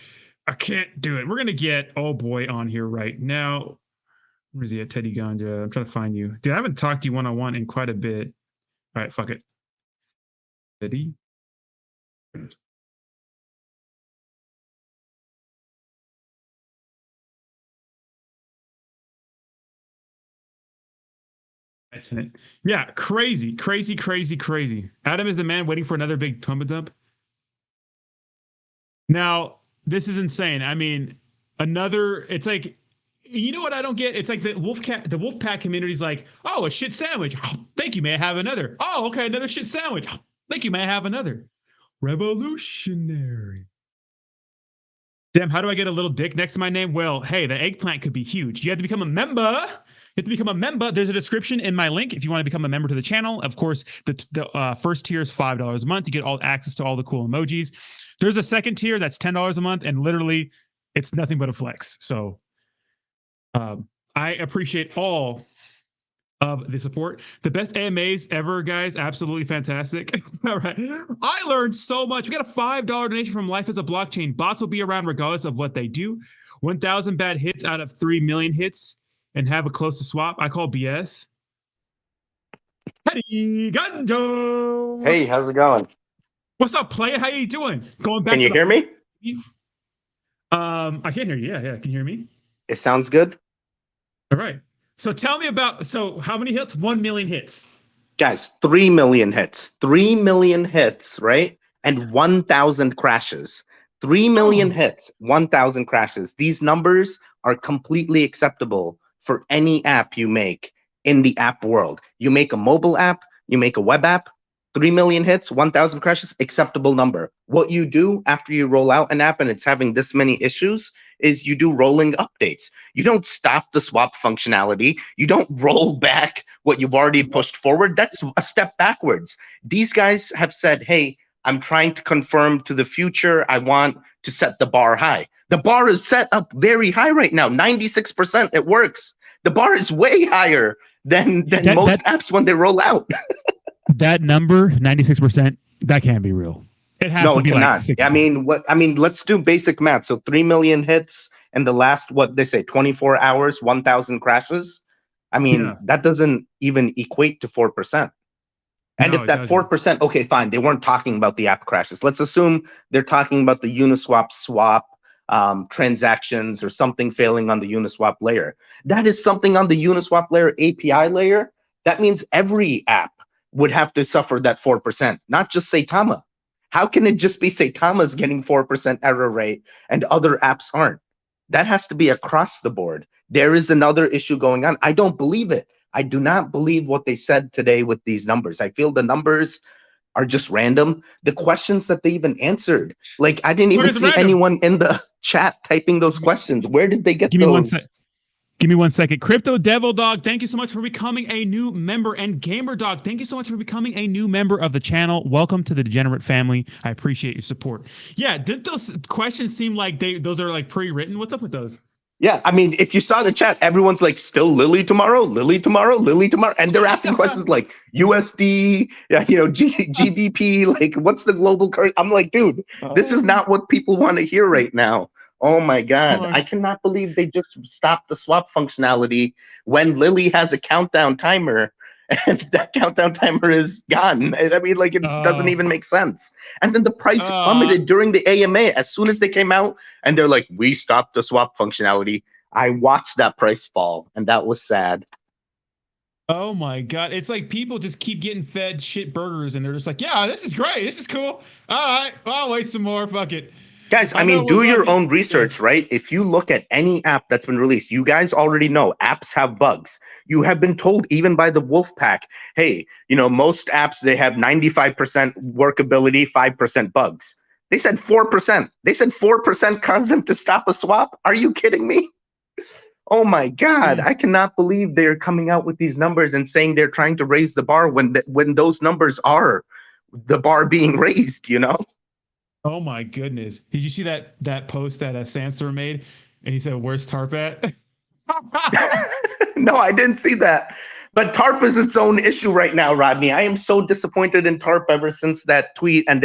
I can't do it. We're going to get, oh boy, on here right now. Where's he at, Teddy Ganja? I'm trying to find you. Dude, I haven't talked to you one-on-one in quite a bit. All right, fuck it. Teddy? Yeah, crazy. Adam is the man waiting for another big pump dump. Now, this is insane. I mean, it's like, you know what I don't get? It's like the Wolfpack community is like, oh, a shit sandwich. Oh, thank you, may I have another? Oh, okay, another shit sandwich. Oh, thank you, may I have another? Revolutionary. Damn, how do I get a little dick next to my name? Well, hey, the eggplant could be huge. You have to become a member. There's a description in my link if you want to become a member to the channel. Of course, the first tier is $5 a month. You get all access to all the cool emojis. There's a second tier that's $10 a month, and literally, it's nothing but a flex. So I appreciate all of the support. The best AMAs ever, guys. Absolutely fantastic. All right. I learned so much. We got a $5 donation from Life as a Blockchain. Bots will be around regardless of what they do. 1,000 bad hits out of 3 million hits and have a close to swap. I call BS. Hey, Ganjo. Hey, how's it going? What's up, player? How you doing? Going back. Can you hear me? I can hear you. Yeah. Can you hear me? It sounds good. All right. So tell me about, so how many hits? 1 million hits. Guys, 3 million hits. 3 million hits, right? And 1,000 crashes. 3 million hits, 1,000 crashes. These numbers are completely acceptable for any app you make in the app world. You make a mobile app, you make a web app, 3 million hits, 1,000 crashes, acceptable number. What you do after you roll out an app and it's having this many issues is you do rolling updates. You don't stop the swap functionality. You don't roll back what you've already pushed forward. That's a step backwards. These guys have said, hey, I'm trying to confirm to the future. I want to set the bar high. The bar is set up very high right now, 96%. It works. The bar is way higher than most apps when they roll out. That number, 96%, that can't be real. It has to be like 60. I mean, let's do basic math. So 3 million hits in the last, what they say, 24 hours, 1,000 crashes. I mean, that doesn't even equate to 4%. And if that 4%, okay, fine. They weren't talking about the app crashes. Let's assume they're talking about the Uniswap swap transactions or something failing on the Uniswap layer. That is something on the Uniswap layer, API layer. That means every app would have to suffer that 4%, not just Saitama. How can it just be Saitama's getting 4% error rate and other apps aren't? That has to be across the board. There is another issue going on. I don't believe it. I do not believe what they said today with these numbers. I feel the numbers are just random. The questions that they even answered, like I didn't even see anyone in the chat typing those questions. Where did they get those? Give me 1 second. Crypto Devil Dog, thank you so much for becoming a new member. And Gamer Dog, thank you so much for becoming a new member of the channel. Welcome to the Degenerate family. I appreciate your support. Yeah, did those questions seem like those are like pre-written? What's up with those? Yeah, I mean, if you saw the chat, everyone's like, still Lily tomorrow, Lily tomorrow, Lily tomorrow. And they're asking questions like USD, GBP, like what's the global currency? I'm like, dude, this is not what people want to hear right now. Oh my God, I cannot believe they just stopped the swap functionality when Lily has a countdown timer and that countdown timer is gone. I mean, like, it doesn't even make sense. And then the price plummeted during the AMA as soon as they came out and they're like, we stopped the swap functionality. I watched that price fall and that was sad. Oh my God. It's like people just keep getting fed shit burgers and they're just like, yeah, this is great. This is cool. All right, I'll wait some more. Fuck it. Guys, I mean, do your own research, right? If you look at any app that's been released, you guys already know apps have bugs. You have been told even by the Wolfpack, hey, most apps, they have 95% workability, 5% bugs. They said 4%. They said 4% caused them to stop a swap. Are you kidding me? Oh my God, I cannot believe they're coming out with these numbers and saying they're trying to raise the bar when those numbers are the bar being raised, Oh my goodness. Did you see that post that Sandstorm made? And he said, where's Tarp at? No, I didn't see that. But Tarp is its own issue right now, Rodney. I am so disappointed in Tarp ever since that tweet. And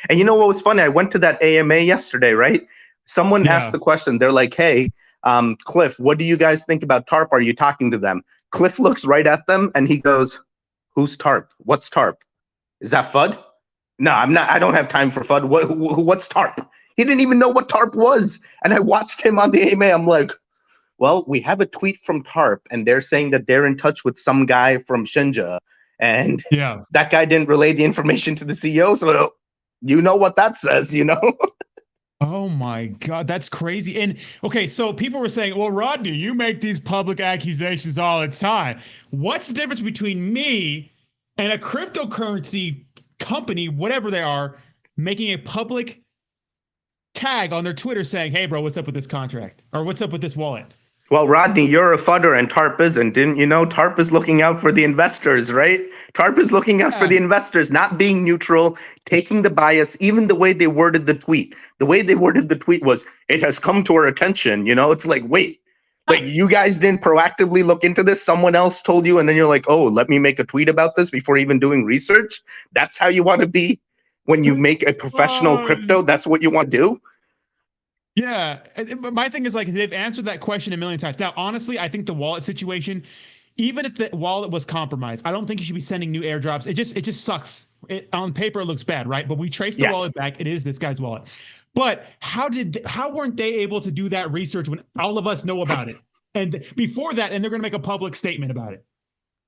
you know what was funny? I went to that AMA yesterday, right? Someone asked the question. They're like, hey, Cliff, what do you guys think about Tarp? Are you talking to them? Cliff looks right at them and he goes, who's Tarp? What's Tarp? Is that FUD? No, I'm not. I don't have time for FUD. What's Tarp? He didn't even know what Tarp was. And I watched him on the AMA. I'm like, well, we have a tweet from Tarp and they're saying that they're in touch with some guy from Shinja. And that guy didn't relay the information to the CEO. So you know what that says, Oh my God, that's crazy. And okay, so people were saying, well, Rodney, you make these public accusations all the time. What's the difference between me and a cryptocurrency company, whatever they are, making a public tag on their Twitter saying, hey, bro, what's up with this contract? Or what's up with this wallet? Well, Rodney, you're a fudder and Tarp isn't. Didn't you know? Tarp is looking out for the investors, right? Tarp is looking out for the investors, not being neutral, taking the bias, even the way they worded the tweet. The way they worded the tweet was, it has come to our attention. It's like, wait, Like, you guys didn't proactively look into this. Someone else told you, and then you're like, oh, let me make a tweet about this before even doing research. That's how you want to be when you make a professional crypto. That's what you want to do. Yeah. But my thing is, like, they've answered that question a million times. Now, honestly, I think the wallet situation, even if the wallet was compromised, I don't think you should be sending new airdrops. It just sucks. On paper, it looks bad, right? But we traced the wallet back. It is this guy's wallet. But how weren't they able to do that research when all of us know about it? And before that, and they're going to make a public statement about it.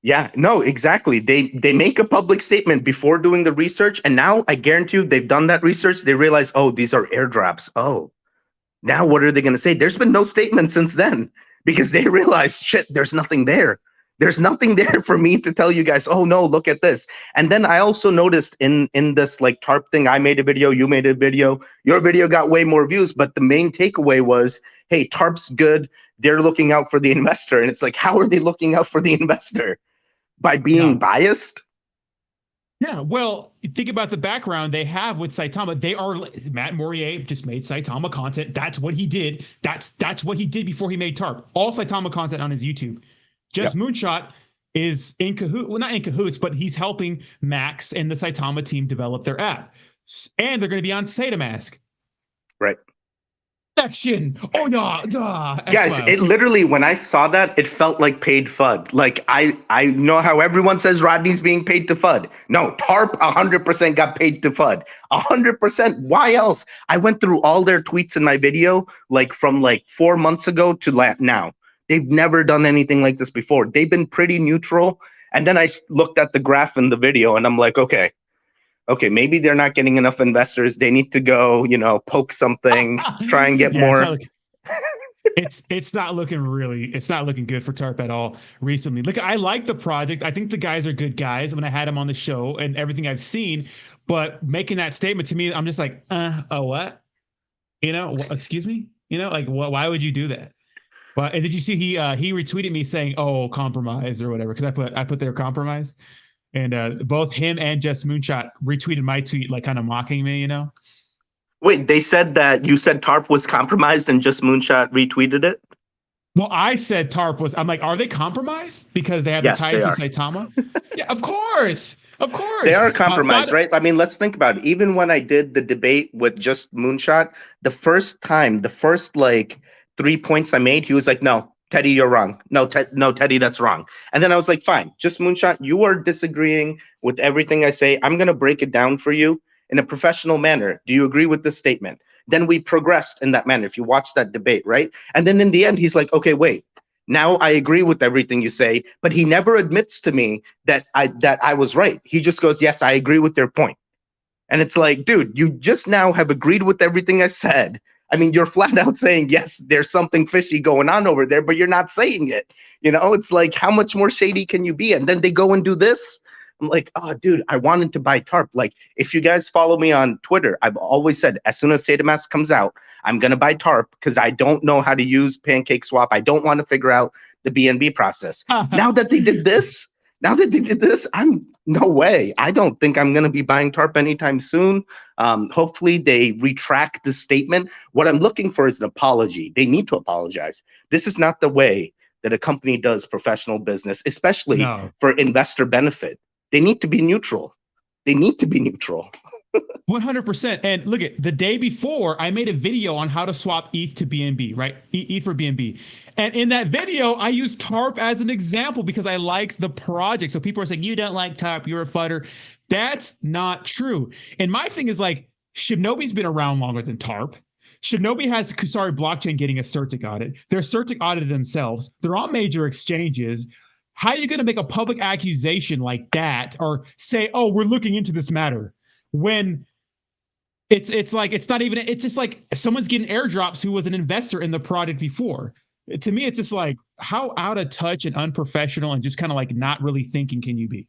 Yeah, no, exactly. They make a public statement before doing the research. And now I guarantee you they've done that research. They realize, oh, these are airdrops. Oh, now what are they going to say? There's been no statement since then because they realized, shit, there's nothing there. There's nothing there for me to tell you guys, oh no, look at this. And then I also noticed in this like Tarp thing, I made a video, you made a video, your video got way more views, but the main takeaway was, hey, Tarp's good. They're looking out for the investor. And it's like, how are they looking out for the investor? By being biased? Yeah, well, think about the background they have with Saitama. Matt Morier just made Saitama content. That's what he did. That's what he did before he made Tarp. All Saitama content on his YouTube. Just Moonshot is in cahoots, well, not in cahoots, but he's helping Max and the Saitama team develop their app. And they're going to be on Saitamask. Right. Action. Oh, yeah. Guys, it literally, when I saw that, it felt like paid FUD. Like, I know how everyone says Rodney's being paid to FUD. No, Tarp 100% got paid to FUD. 100%. Why else? I went through all their tweets in my video, like from like 4 months ago to now. They've never done anything like this before. They've been pretty neutral. And then I looked at the graph in the video and I'm like, okay, maybe they're not getting enough investors. They need to go, poke something, try and get more. It's not looking good for Tarp at all recently. Look, I like the project. I think the guys are good guys when I had them on the show and everything I've seen, but making that statement to me, I'm just like, what? Excuse me? Like, why would you do that? But and did you see he retweeted me saying, "Oh, compromise" or whatever, because I put their compromise, and both him and Just Moonshot retweeted my tweet, like kind of mocking me, Wait, they said that you said Tarp was compromised and Just Moonshot retweeted it? Well, I said Tarp was. I'm like, are they compromised because they have the ties to Saitama? Yeah, of course. They are compromised, right? I mean, let's think about it. Even when I did the debate with Just Moonshot, the first like 3 points I made, he was like, no, Teddy, you're wrong. No, Teddy, that's wrong. And then I was like, fine, Just Moonshot, you are disagreeing with everything I say. I'm going to break it down for you in a professional manner. Do you agree with this statement? Then we progressed in that manner. If you watch that debate, right? And then in the end, he's like, okay, wait, now I agree with everything you say, but he never admits to me that I was right. He just goes, yes, I agree with your point. And it's like, dude, you just now have agreed with everything I said. I mean, you're flat out saying, yes, there's something fishy going on over there, but you're not saying it. It's like, how much more shady can you be? And then they go and do this. I'm like, oh, dude, I wanted to buy Tarp. Like, if you guys follow me on Twitter, I've always said, as soon as Saitamask comes out, I'm going to buy Tarp because I don't know how to use Pancake Swap. I don't want to figure out the BNB process. Now that they did this, I'm no way. I don't think I'm going to be buying Tarp anytime soon. Hopefully they retract the statement. What I'm looking for is an apology. They need to apologize. This is not the way that a company does professional business, especially for investor benefit. They need to be neutral. 100%. And look at the day before, I made a video on how to swap ETH to BNB, right? ETH for BNB. And in that video, I used Tarp as an example because I like the project. So people are saying, you don't like Tarp, you're a fudder. That's not true. And my thing is like, Shinobi's been around longer than Tarp. Shinobi has Kusari blockchain getting a CertiK audit. They're CertiK audited themselves. They're on major exchanges. How are you going to make a public accusation like that or say, oh, we're looking into this matter when it's just like someone's getting airdrops who was an investor in the product before. To me, it's just like, how out of touch and unprofessional and just kind of like not really thinking can you be?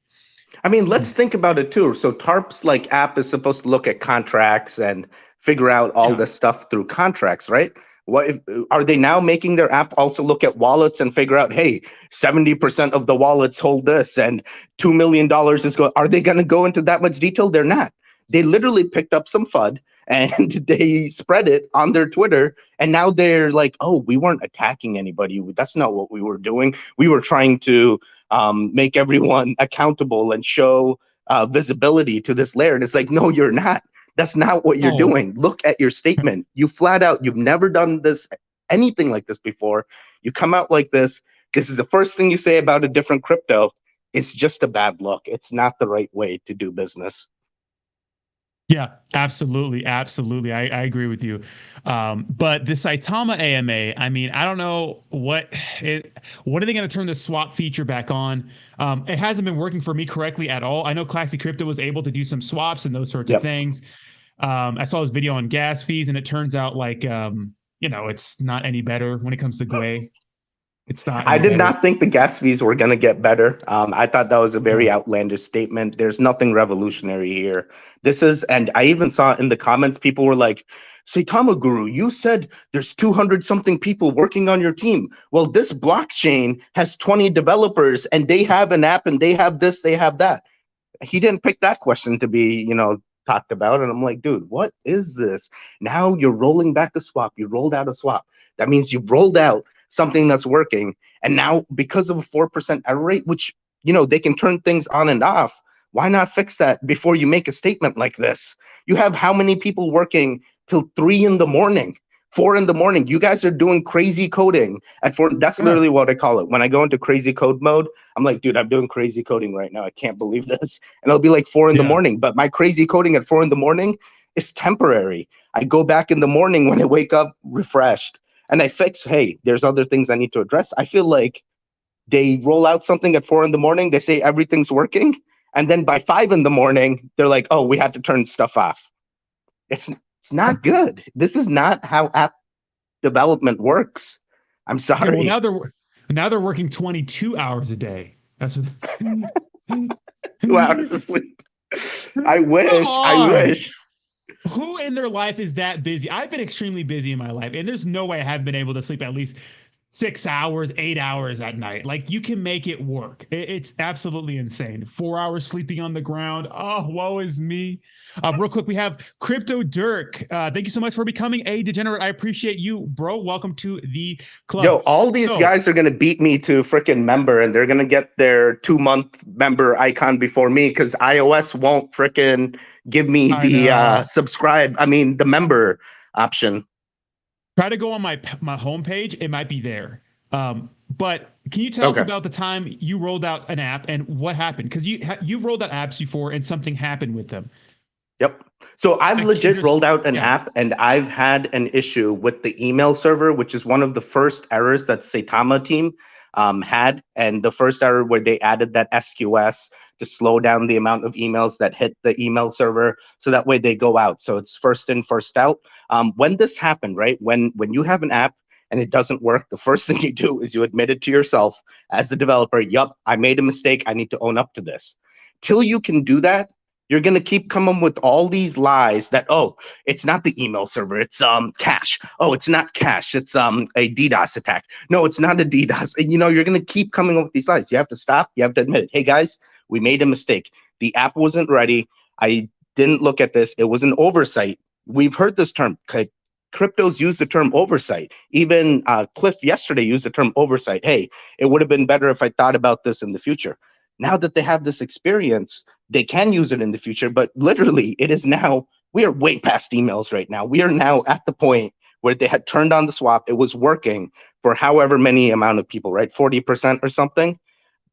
I mean, let's think about it too. So Tarp's like app is supposed to look at contracts and figure out all this stuff through contracts, right? Are they now making their app also look at wallets and figure out, hey, 70% of the wallets hold this and $2 million is going? Are they going to go into that much detail? They're not. They literally picked up some FUD. and they spread it on their Twitter. And now they're like, oh, we weren't attacking anybody. That's not what we were doing. We were trying to make everyone accountable and show visibility to this layer. And it's like, no, you're not. That's not what you're doing. Look at your statement. You flat out, you've never done this, anything like this before. You come out like this. This is the first thing you say about a different crypto. It's just a bad look. It's not the right way to do business. Yeah, absolutely. Absolutely. I agree with you. But the Saitama AMA, I mean, I don't know what are they going to turn the swap feature back on? It hasn't been working for me correctly at all. I know Classy Crypto was able to do some swaps and those sorts of things. I saw this video on gas fees, and it turns out like, it's not any better when it comes to Gwei. It's not. I did not think the gas fees were going to get better. I thought that was a very outlandish statement. There's nothing revolutionary here. And I even saw in the comments, people were like, Saitama Guru, you said there's 200 something people working on your team. Well, this blockchain has 20 developers and they have an app and they have this, they have that. He didn't pick that question to be, talked about. And I'm like, dude, what is this? Now you're rolling back a swap. You rolled out a swap. That means you've rolled out something that's working. And now because of a 4% error rate, which, they can turn things on and off, why not fix that before you make a statement like this? You have how many people working till 3 in the morning, 4 in the morning? You guys are doing crazy coding at 4. That's literally what I call it. When I go into crazy code mode, I'm like, dude, I'm doing crazy coding right now. I can't believe this. And it'll be like 4 in the morning. But my crazy coding at 4 in the morning is temporary. I go back in the morning when I wake up refreshed. And I fix, hey, there's other things I need to address. I feel like they roll out something at 4 in the morning. They say everything's working. And then by 5 in the morning, they're like, oh, we had to turn stuff off. It's not good. This is not how app development works. I'm sorry. Yeah, well, now they're working 22 hours a day. That's 2 hours of sleep. I wish. Who in their life is that busy? I've been extremely busy in my life, and there's no way I haven't been able to sleep at least 6 hours, 8 hours at night. Like, you can make it work. It's absolutely insane. 4 hours sleeping on the ground. Oh, woe is me. Real quick, we have Crypto Dirk. Thank you so much for becoming a degenerate. I appreciate you, bro. Welcome to the club. Yo, all these guys are going to beat me to freaking member, and they're going to get their 2-month member icon before me because iOS won't freaking give me the the member option. Try to go on my homepage. It might be there. But can you tell us about the time you rolled out an app and what happened? Because you rolled out apps before and something happened with them. Yep. So I've legit rolled out an app, and I've had an issue with the email server, which is one of the first errors that Saitama team had. And the first error where they added that SQS to slow down the amount of emails that hit the email server, so that way they go out. So it's first in, first out. When this happened, right? When you have an app and it doesn't work, the first thing you do is you admit it to yourself as the developer. Yup, I made a mistake. I need to own up to this. Till you can do that, you're going to keep coming with all these lies that, oh, it's not the email server, it's cache. Oh, it's not cache, it's a DDoS attack. No, it's not a DDoS. And, you're going to keep coming up with these lies. You have to stop. You have to admit it. Hey, guys, we made a mistake. The app wasn't ready. I didn't look at this. It was an oversight. We've heard this term. Cryptos use the term oversight. Even Cliff yesterday used the term oversight. Hey, it would have been better if I thought about this in the future. Now that they have this experience, they can use it in the future, but literally it is now, we are way past emails right now. We are now at the point where they had turned on the swap. It was working for however many amount of people, right? 40% or something.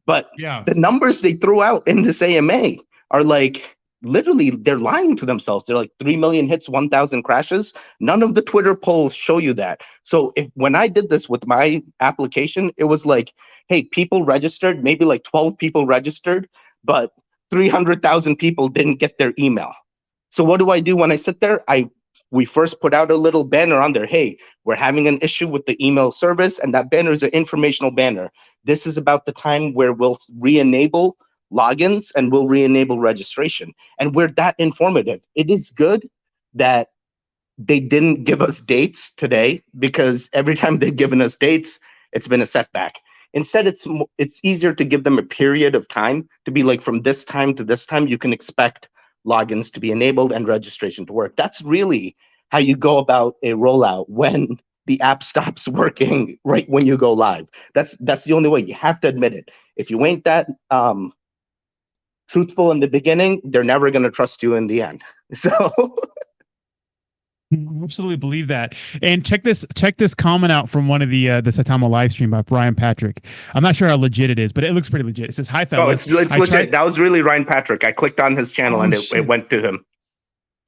But the numbers they threw out in this AMA are like, literally, they're lying to themselves. They're like 3 million hits, 1,000 crashes. None of the Twitter polls show you that. So when I did this with my application, it was like, hey, people registered, maybe like 12 people registered, but 300,000 people didn't get their email. So what do I do when I sit there? We first put out a little banner on there. Hey, we're having an issue with the email service, and that banner is an informational banner. This is about the time where we'll re-enable logins and we'll re-enable registration. And we're that informative. It is good that they didn't give us dates today, because every time they've given us dates, it's been a setback. Instead, it's easier to give them a period of time to be like, from this time to this time, you can expect logins to be enabled and registration to work. That's really how you go about a rollout when the app stops working right when you go live. That's the only way. You have to admit it. If you ain't that truthful in the beginning, they're never going to trust you in the end. So I absolutely believe that. And check this comment out from one of the Saitama live stream by Brian Patrick. I'm not sure how legit it is, but it looks pretty legit. It says, "Hi fellas." Oh, it's legit. That was really Ryan Patrick. I clicked on his channel and it went to him.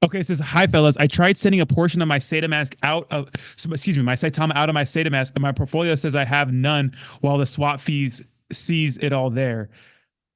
Okay, it says, "Hi fellas, I tried sending a portion of my Saitamask out of, my Saitama out of my Saitamask, and my portfolio says I have none while the swap fees sees it all there.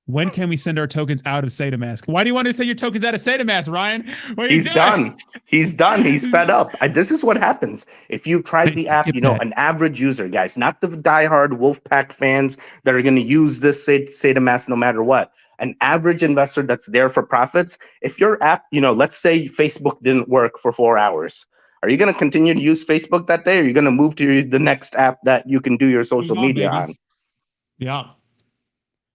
When can we send our tokens out of Saitamask?" Why do you want to send your tokens out of Saitamask, Ryan? He's done. He's done. He's fed up. This is what happens. If you've tried the app, an average user, guys, not the diehard Wolfpack fans that are going to use this Saitamask no matter what. An average investor that's there for profits. If your app, let's say Facebook didn't work for 4 hours. Are you going to continue to use Facebook that day? Or are you going to move to the next app that you can do your social media on? Yeah.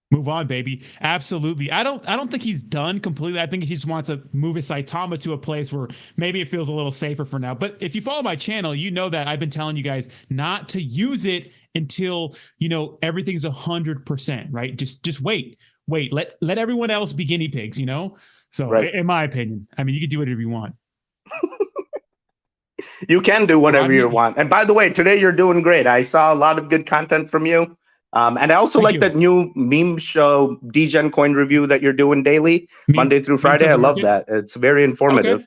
Move on, baby. Absolutely. I don't think he's done completely. I think he just wants to move his Saitama to a place where maybe it feels a little safer for now. But if you follow my channel, you know that I've been telling you guys not to use it until, everything's 100%, right? Just wait. Let everyone else be guinea pigs, So right. In my opinion, I mean, you can do whatever you want. You can do whatever you want. And by the way, today you're doing great. I saw a lot of good content from you. And I also like that new meme show, DEGEN coin review that you're doing daily, Monday through Friday. I love that. It's very informative. Okay.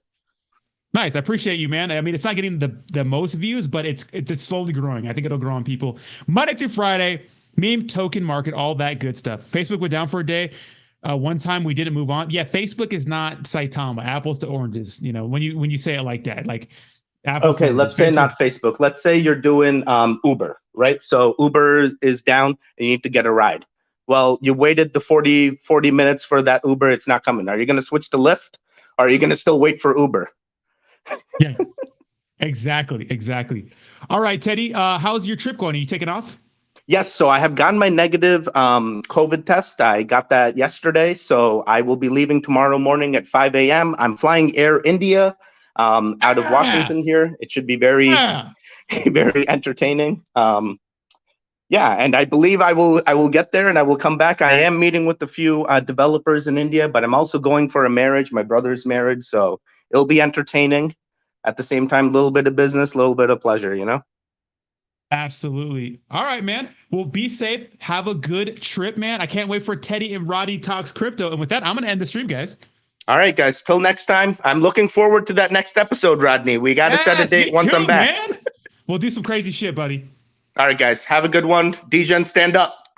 Nice. I appreciate you, man. I mean, it's not getting the most views, but it's slowly growing. I think it'll grow on people. Monday through Friday, meme, token market, all that good stuff. Facebook went down for a day. One time we didn't move on. Yeah, Facebook is not Saitama. Apples to oranges. When you say it like that, like apples. Okay, let's say not Facebook. Let's say you're doing Uber, right? So Uber is down and you need to get a ride. Well, you waited the 40 minutes for that Uber. It's not coming. Are you going to switch to Lyft? Or are you going to still wait for Uber? Yeah, exactly. All right, Teddy, how's your trip going? Are you taking off? Yes, so I have gotten my negative COVID test. I got that yesterday, so I will be leaving tomorrow morning at 5 a.m. I'm flying Air India out of Washington here. It should be very entertaining. And I believe I will get there and I will come back. I am meeting with a few developers in India, but I'm also going for a marriage, my brother's marriage, so it'll be entertaining. At the same time, a little bit of business, a little bit of pleasure, Absolutely. All right, man. Well, be safe. Have a good trip, man. I can't wait for Teddy and Roddy Talks Crypto. And with that, I'm going to end the stream, guys. All right, guys. Till next time. I'm looking forward to that next episode, Rodney. We got to set a date once I'm back. Man. We'll do some crazy shit, buddy. All right, guys. Have a good one. DEGEN, stand up.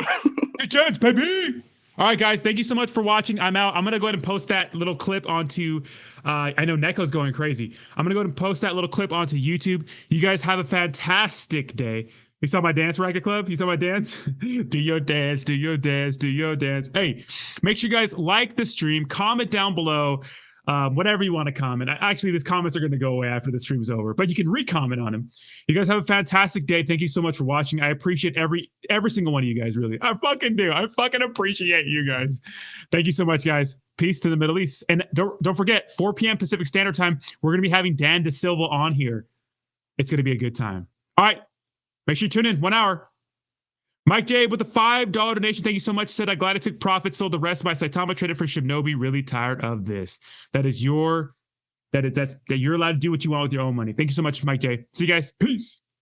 DEGEN, baby. All right, guys. Thank you so much for watching. I'm out. I'm going to go ahead and post that little clip onto, I know Neko's going crazy. I'm going to go ahead and post that little clip onto YouTube. You guys have a fantastic day. You saw my dance, Racket Club? You saw my dance? Do your dance, do your dance, do your dance. Hey, make sure you guys like the stream, comment down below, whatever you want to comment. Actually, these comments are going to go away after the stream's over, but you can re-comment on them. You guys have a fantastic day. Thank you so much for watching. I appreciate every single one of you guys, really. I fucking do. I fucking appreciate you guys. Thank you so much, guys. Peace to the Middle East. And don't forget, 4 p.m. Pacific Standard Time, we're going to be having Dan DeSilva on here. It's going to be a good time. All right. Make sure you tune in 1 hour. Mike J with the $5 donation. Thank you so much. Said, I glad I took profit, sold the rest of my Saitama, traded for Shinobi. Really tired of this. That you're allowed to do what you want with your own money. Thank you so much, Mike J. See you guys. Peace.